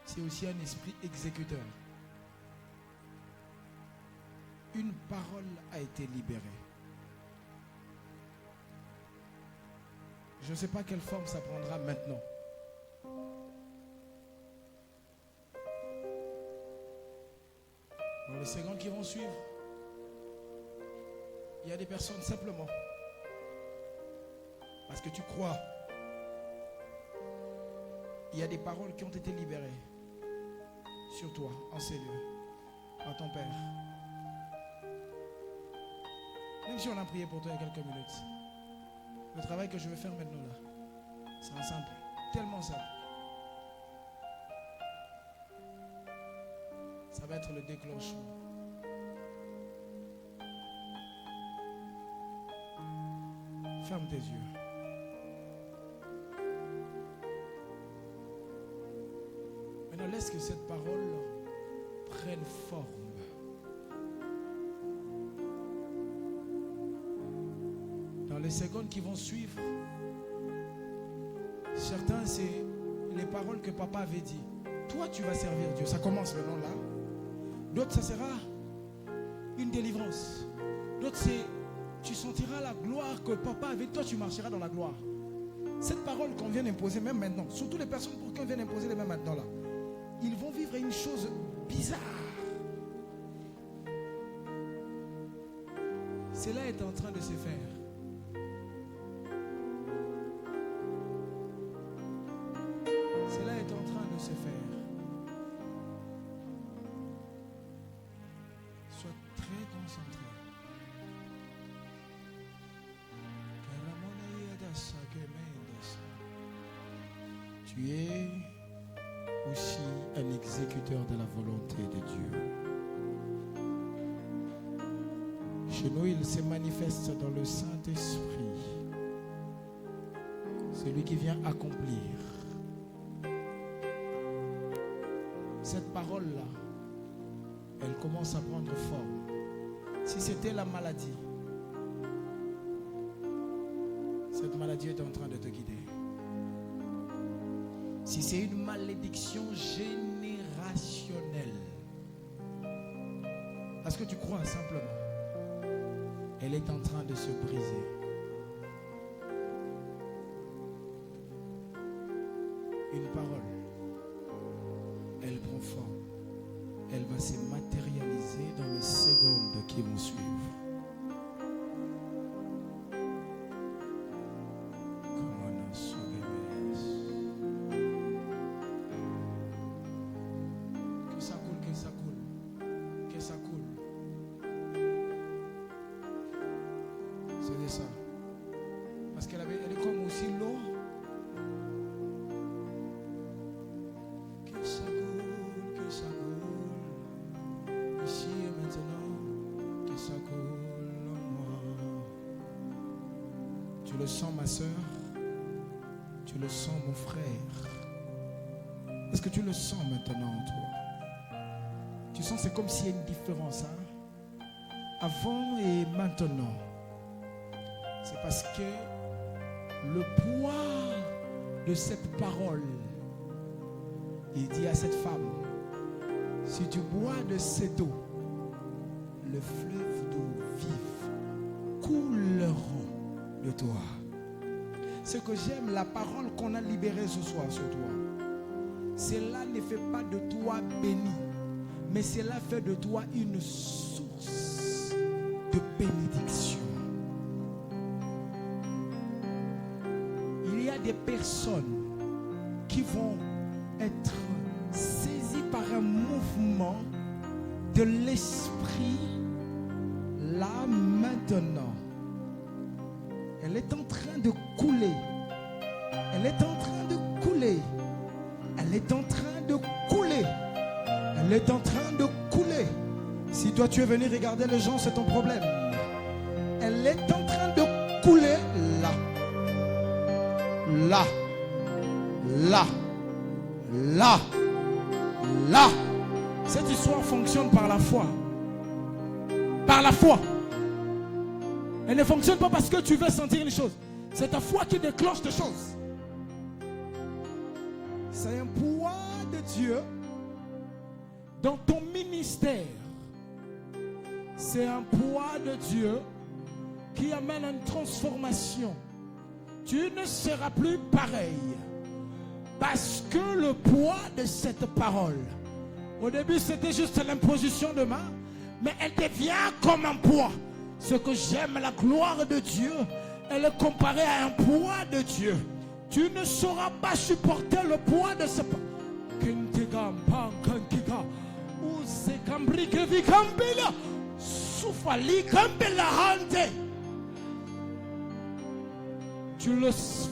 c'est aussi un esprit exécuteur. Une parole a été libérée. Je ne sais pas quelle forme ça prendra maintenant. Dans les secondes qui vont suivre, il y a des personnes simplement, parce que tu crois, il y a des paroles qui ont été libérées sur toi, en ces lieux, par ton Père. Même si on a prié pour toi il y a quelques minutes, le travail que je vais faire maintenant là, c'est simple, tellement simple. Ça va être le déclenchement. Ferme tes yeux. Maintenant, laisse que cette parole prenne forme. Dans les secondes qui vont suivre, certains, c'est les paroles que papa avait dit. Toi, tu vas servir Dieu. Ça commence maintenant là. D'autres, ça sera une délivrance. D'autres, c'est tu sentiras la gloire que papa avait. Toi, tu marcheras dans la gloire. Cette parole qu'on vient d'imposer, même maintenant, surtout les personnes pour qui on vient d'imposer les mêmes maintenant là, ils vont vivre une chose bizarre. Cela est en train de se faire. Cela est en train de se faire. Sois très concentré. Tu es aussi un exécuteur de la volonté de Dieu. Chez nous, il se manifeste dans le Saint-Esprit. Celui qui vient accomplir cette parole-là, elle commence à prendre forme. Si c'était la maladie, cette maladie est en train de te guider. Si c'est une malédiction générationnelle, parce que tu crois simplement, elle est en train de se briser. Une parole, elle prend forme. Elle va se matérialiser dans les secondes qui vont suivre. Que ça coule, que ça coule, que ça coule. C'est ça. Parce qu'elle est comme aussi l'eau. Que ça coule, que ça coule. Ici et maintenant, que ça coule en moi. Tu le sens, ma soeur? Tu le sens, mon frère? Est-ce que tu le sens maintenant en toi? Tu sens, c'est comme s'il y a une différence, hein? Avant et maintenant. C'est parce que le poids de cette parole, il dit à cette femme, si tu bois de cette eau, le fleuve d'eau vive couleront de toi. Ce que j'aime, la parole qu'on a libérée ce soir sur toi, cela ne fait pas de toi béni, mais cela fait de toi une source de bénédiction. Il y a des personnes qui vont être saisies par un mouvement de l'esprit là maintenant. Elle est en train de couler. Elle est en train de couler. Elle est en train de couler. Elle est en train de couler. Si toi tu es venu regarder les gens, c'est ton problème. Elle est en train de couler là. Là. Là. Là. Là. Cette histoire fonctionne par la foi. Par la foi. Elle ne fonctionne pas parce que tu veux sentir une chose. C'est ta foi qui déclenche des choses. C'est un poids de Dieu dans ton ministère. C'est un poids de Dieu qui amène une transformation. Tu ne seras plus pareil. Parce que le poids de cette parole, au début c'était juste l'imposition de main, mais elle devient comme un poids. Ce que j'aime, la gloire de Dieu, elle est comparée à un poids de Dieu. Tu ne sauras pas supporter le poids de ce poids. Tu le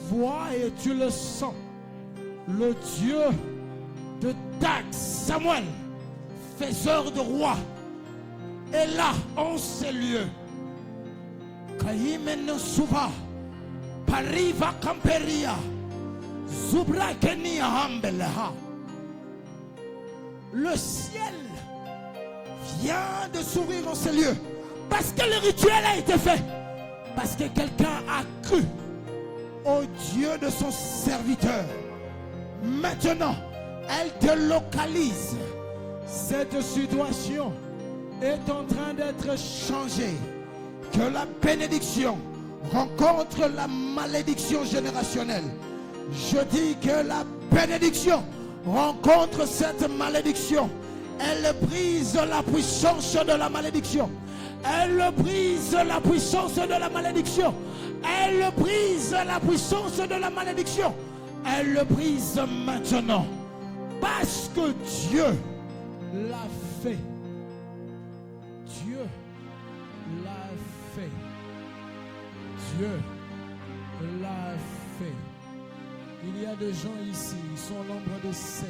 vois et tu le sens. Le Dieu de Dag, Samuel, faiseur de rois, est là en ces lieux. Kaimeno Suva, Pariva Camperia, Zubra Kenia Hambeleha. Le ciel vient de s'ouvrir en ces lieux. Parce que le rituel a été fait. Parce que quelqu'un a cru au Dieu de son serviteur. Maintenant, elle te localise. Cette situation est en train d'être changée. Que la bénédiction rencontre la malédiction générationnelle. Je dis que la bénédiction rencontre cette malédiction. Elle brise la puissance de la malédiction. Elle brise la puissance de la malédiction. Elle brise la puissance de la malédiction. Elle le brise maintenant. Parce que Dieu l'a fait. Dieu l'a fait. Dieu l'a fait. Il y a des gens ici, ils sont l'ombre de 7,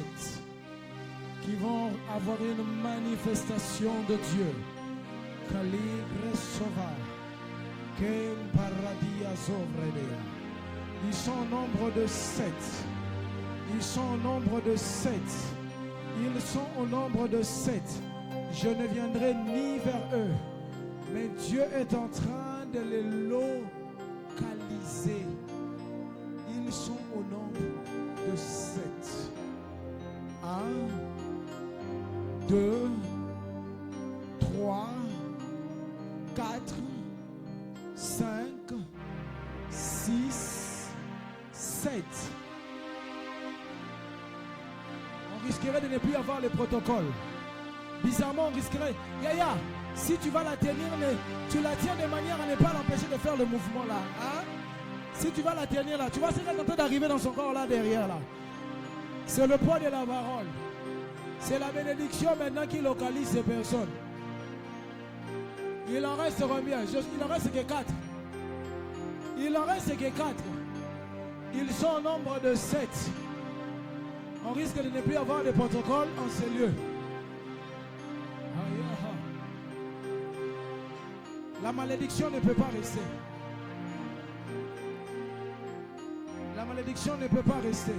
qui vont avoir une manifestation de Dieu. Caligre Sova, Kem Paradia Zovredea. Ils sont au nombre de 7. Ils sont au nombre de 7. Ils sont au nombre de 7. Je ne viendrai ni vers eux. Mais Dieu est en train de les localiser. Ils sont au nombre de 7. 1, 2, 3, 4, 5, 6, 7. On risquerait de ne plus avoir les protocoles. Bizarrement, on risquerait. Yaya, si tu vas la tenir, tu la tiens de manière à ne pas l'empêcher de faire le mouvement là. Hein? Si tu vas la tenir là, tu vois ce qu'elle est en train d'arriver dans son corps là derrière là. C'est le poids de la parole. C'est la bénédiction maintenant qui localise ces personnes. Il en reste combien? Il en reste que 4. Il en reste que 4. Ils sont au nombre de 7. On risque de ne plus avoir de protocole en ces lieux. La malédiction ne peut pas rester. La malédiction ne peut pas rester.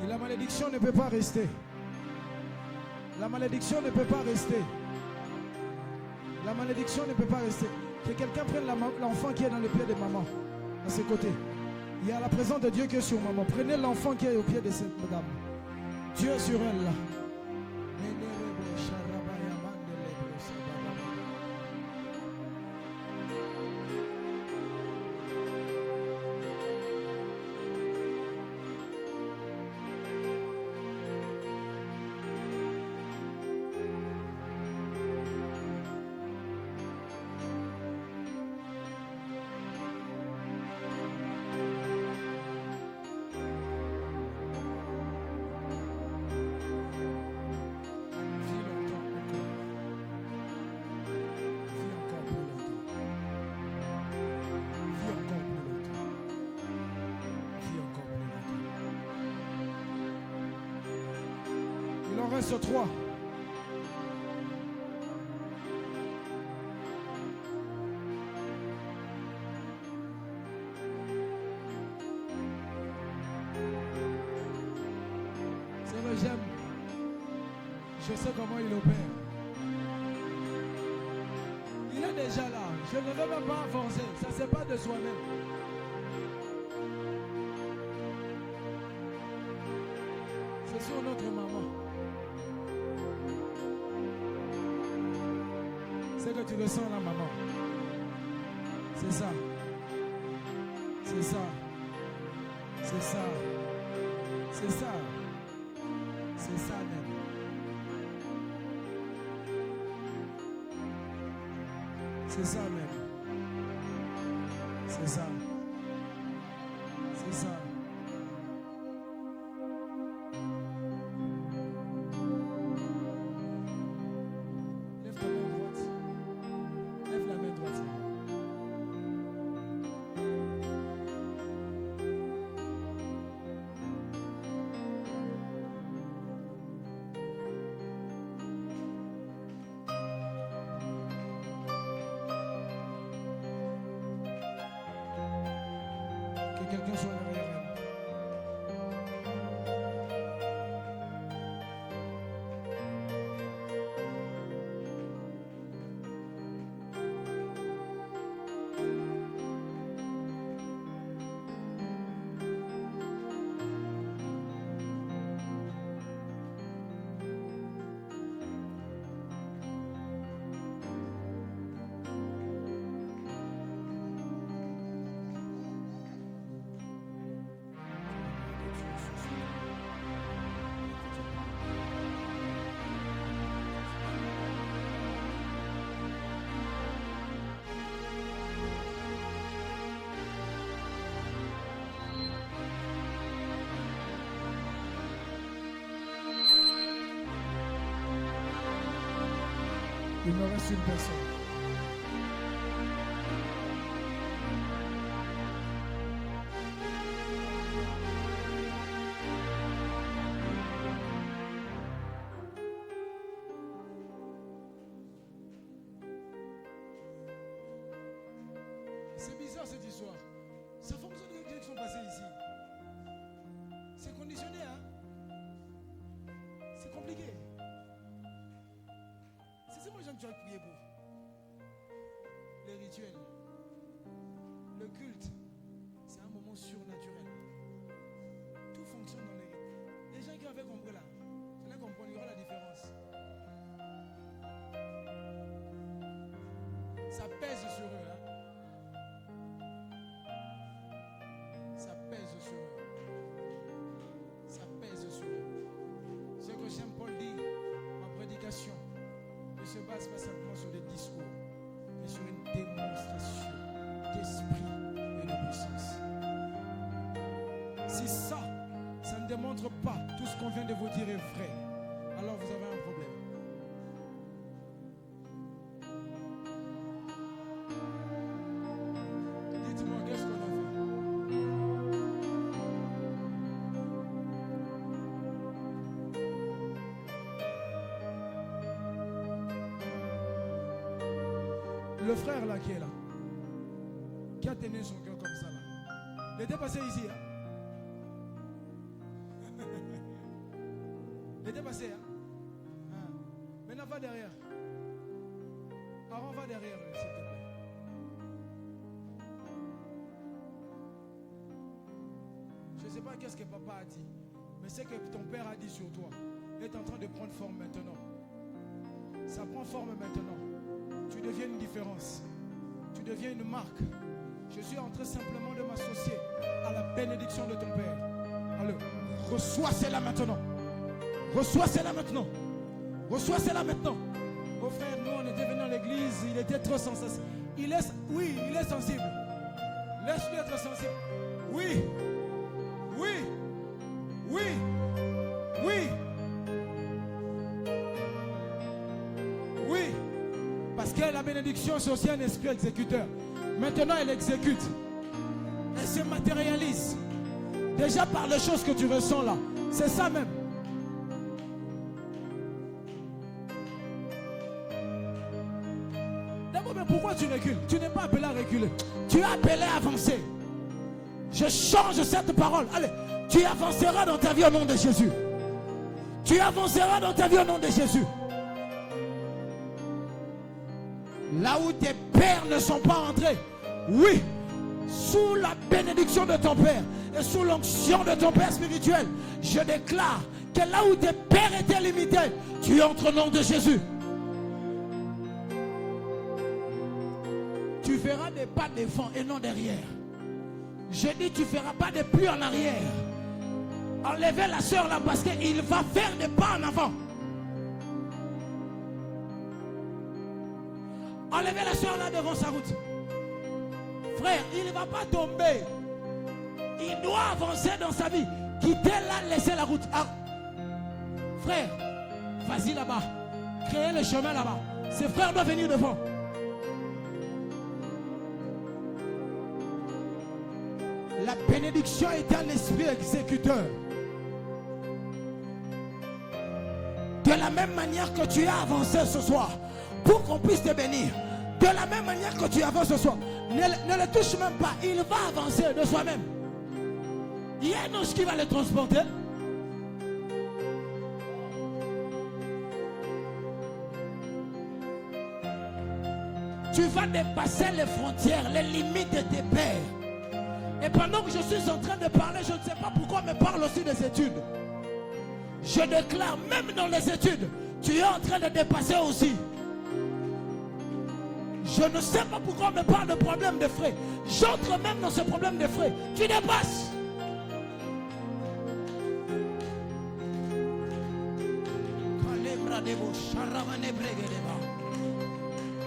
Et la malédiction ne peut pas rester. La malédiction ne peut pas rester. La malédiction ne peut pas rester. Que quelqu'un prenne l'enfant qui est dans le pied de maman, à ses côtés. Il y a la présence de Dieu qui est sur maman. Prenez l'enfant qui est au pied de cette madame. Dieu est sur elle là. Il en reste 3. C'est le j'aime. Je sais comment il opère. Il est déjà là. Je ne veux même pas avancer. Ça, c'est pas de soi-même. C'est sur notre maman. C'est que tu le sens là, maman. C'est ça. C'est ça. C'est ça. C'est ça. C'est ça même. C'est ça même. C'est ça. C'est ça. Lève ta main droite. Lève la main droite. Que quelqu'un soit derrière elle. Il me reste une personne. C'est bizarre cette histoire. Ça fonctionne avec les gens qui sont passés ici. C'est conditionné, hein? C'est compliqué. C'est seulement les gens que tu as prié pour. Les rituels. Le culte. C'est un moment surnaturel. Tout fonctionne dans les rites. Les gens qui avaient compris là, vous allez comprendre, il y aura la différence. Ça pèse sur eux. Hein? Ça pèse sur eux. Ça pèse sur eux. Ce que j'aime Paul dit, ma prédication ne se base pas simplement sur des discours, mais sur une démonstration d'esprit et de puissance. Si ça ne démontre pas tout ce qu'on vient de vous dire est vrai, alors vous avez un problème. Dites-moi, qu'est-ce qu'on a fait? Le frère là qui est là, qui a tenu son cœur comme ça là, il était passé ici. Hein? Il était passé. Hein? Hein? Maintenant va derrière. Aaron va derrière, s'il te plaît. Je ne sais pas qu'est-ce que papa a dit, mais ce que ton père a dit sur toi est en train de prendre forme maintenant. Ça prend forme maintenant. Tu deviens une différence. Tu deviens une marque. Je suis en train simplement de m'associer à la bénédiction de ton Père. Alors, reçois cela maintenant. Reçois cela maintenant. Reçois cela maintenant. Oh frère, nous on était venus à l'église, il était trop sensible. Oui, il est sensible. Laisse-le être sensible. Oui. Oui. Oui. Oui. Oui. Parce que la bénédiction, c'est aussi un esprit exécuteur. Maintenant, elle exécute. Elle se matérialise. Déjà par les choses que tu ressens là. C'est ça même. D'abord, mais pourquoi tu recules? Tu n'es pas appelé à reculer. Tu es appelé à avancer. Je change cette parole. Allez, tu avanceras dans ta vie au nom de Jésus. Tu avanceras dans ta vie au nom de Jésus. Là où tes pères ne sont pas entrés, oui, sous la bénédiction de ton Père et sous l'onction de ton Père spirituel, je déclare que là où tes pères étaient limités, tu entres au nom de Jésus. Tu feras des pas devant et non derrière. Je dis, tu ne feras pas des plus en arrière. Enlevez la soeur là parce qu'il va faire des pas en avant. Enlevez la soeur là devant sa route. Frère, il ne va pas tomber. Il doit avancer dans sa vie. Quitter là, laisser la route. Ah. Frère, vas-y là-bas. Créez le chemin là-bas. Ses frères doivent venir devant. La bénédiction est un esprit exécuteur. De la même manière que tu as avancé ce soir, pour qu'on puisse te bénir, de la même manière que tu avances ce soir, ne le touche même pas, il va avancer de soi-même. Il y a un ange qui va le transporter. Tu vas dépasser les frontières, les limites de tes pères. Et pendant que je suis en train de parler, je ne sais pas pourquoi on me parle aussi des études. Je déclare, même dans les études, tu es en train de dépasser aussi. Je ne sais pas pourquoi on me parle de problème de frais. J'entre même dans ce problème de frais. Tu dépasses.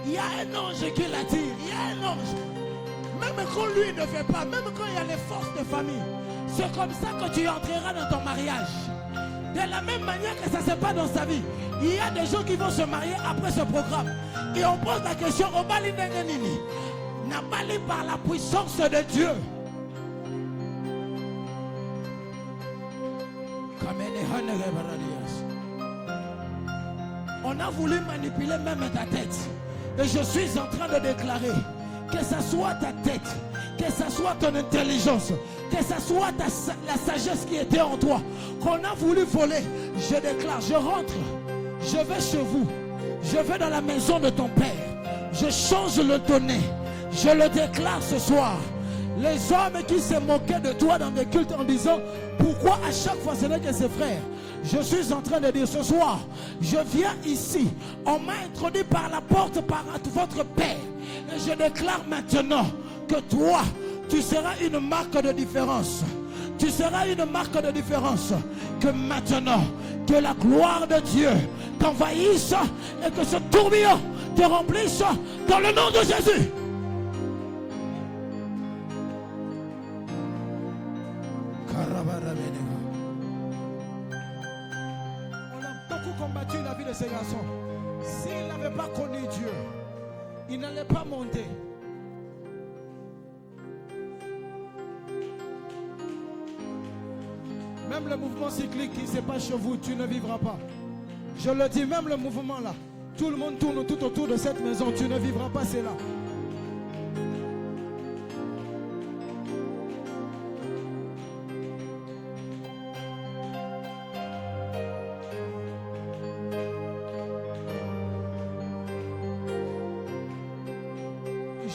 Il y a un ange qui l'attire. Il y a un ange. Même quand lui ne fait pas, même quand il y a les forces de famille, c'est comme ça que tu entreras dans ton mariage. De la même manière que ça se passe dans sa vie. Il y a des gens qui vont se marier après ce programme. Et on pose la question, au Bali Nengenini, n'a pas lu par la puissance de Dieu. On a voulu manipuler même ta tête. Et je suis en train de déclarer que ça soit ta tête, que ce soit ton intelligence, que ce soit la sagesse qui était en toi, qu'on a voulu voler, je déclare, je rentre, je vais chez vous, je vais dans la maison de ton Père, je change le tonnet, je le déclare ce soir. Les hommes qui se moquaient de toi dans des cultes en disant, pourquoi à chaque fois ce n'est que ses frères? Je suis en train de dire ce soir, je viens ici, on m'a introduit par la porte par votre Père. Et je déclare maintenant que toi, tu seras une marque de différence. Tu seras une marque de différence. Que maintenant, que la gloire de Dieu t'envahisse et que ce tourbillon te remplisse dans le nom de Jésus. On a beaucoup combattu la vie de ces garçons. S'ils n'avaient pas connu Dieu, ils n'allaient pas monter. Même le mouvement cyclique qui ne s'est pas chez vous, tu ne vivras pas. Je le dis, même le mouvement là, tout le monde tourne tout autour de cette maison, tu ne vivras pas cela.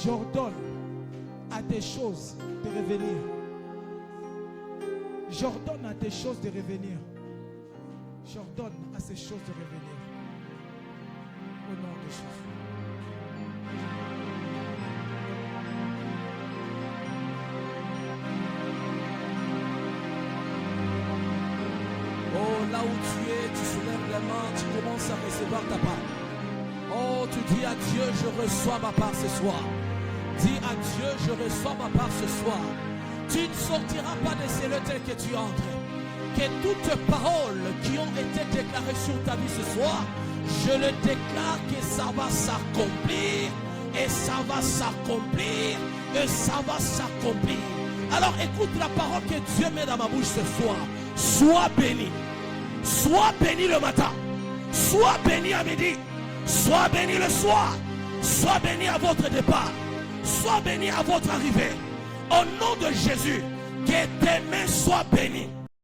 J'ordonne à tes choses de revenir. J'ordonne à tes choses de revenir. J'ordonne à ces choses de revenir. Au nom de Jésus. Oh, là où tu es, tu soulèves la main, tu commences à recevoir ta part. Oh, tu dis à Dieu, je reçois ma part ce soir. Dis à Dieu, je reçois ma part ce soir. Tu ne sortiras pas de ces tel que tu entres. Que toutes paroles qui ont été déclarées sur ta vie ce soir, je le déclare que ça va s'accomplir, et ça va s'accomplir, et ça va s'accomplir. Alors écoute la parole que Dieu met dans ma bouche ce soir. Sois béni. Sois béni le matin. Sois béni à midi. Sois béni le soir. Sois béni à votre départ. Sois béni à votre arrivée. Au nom de Jésus, que tes mains soient bénies.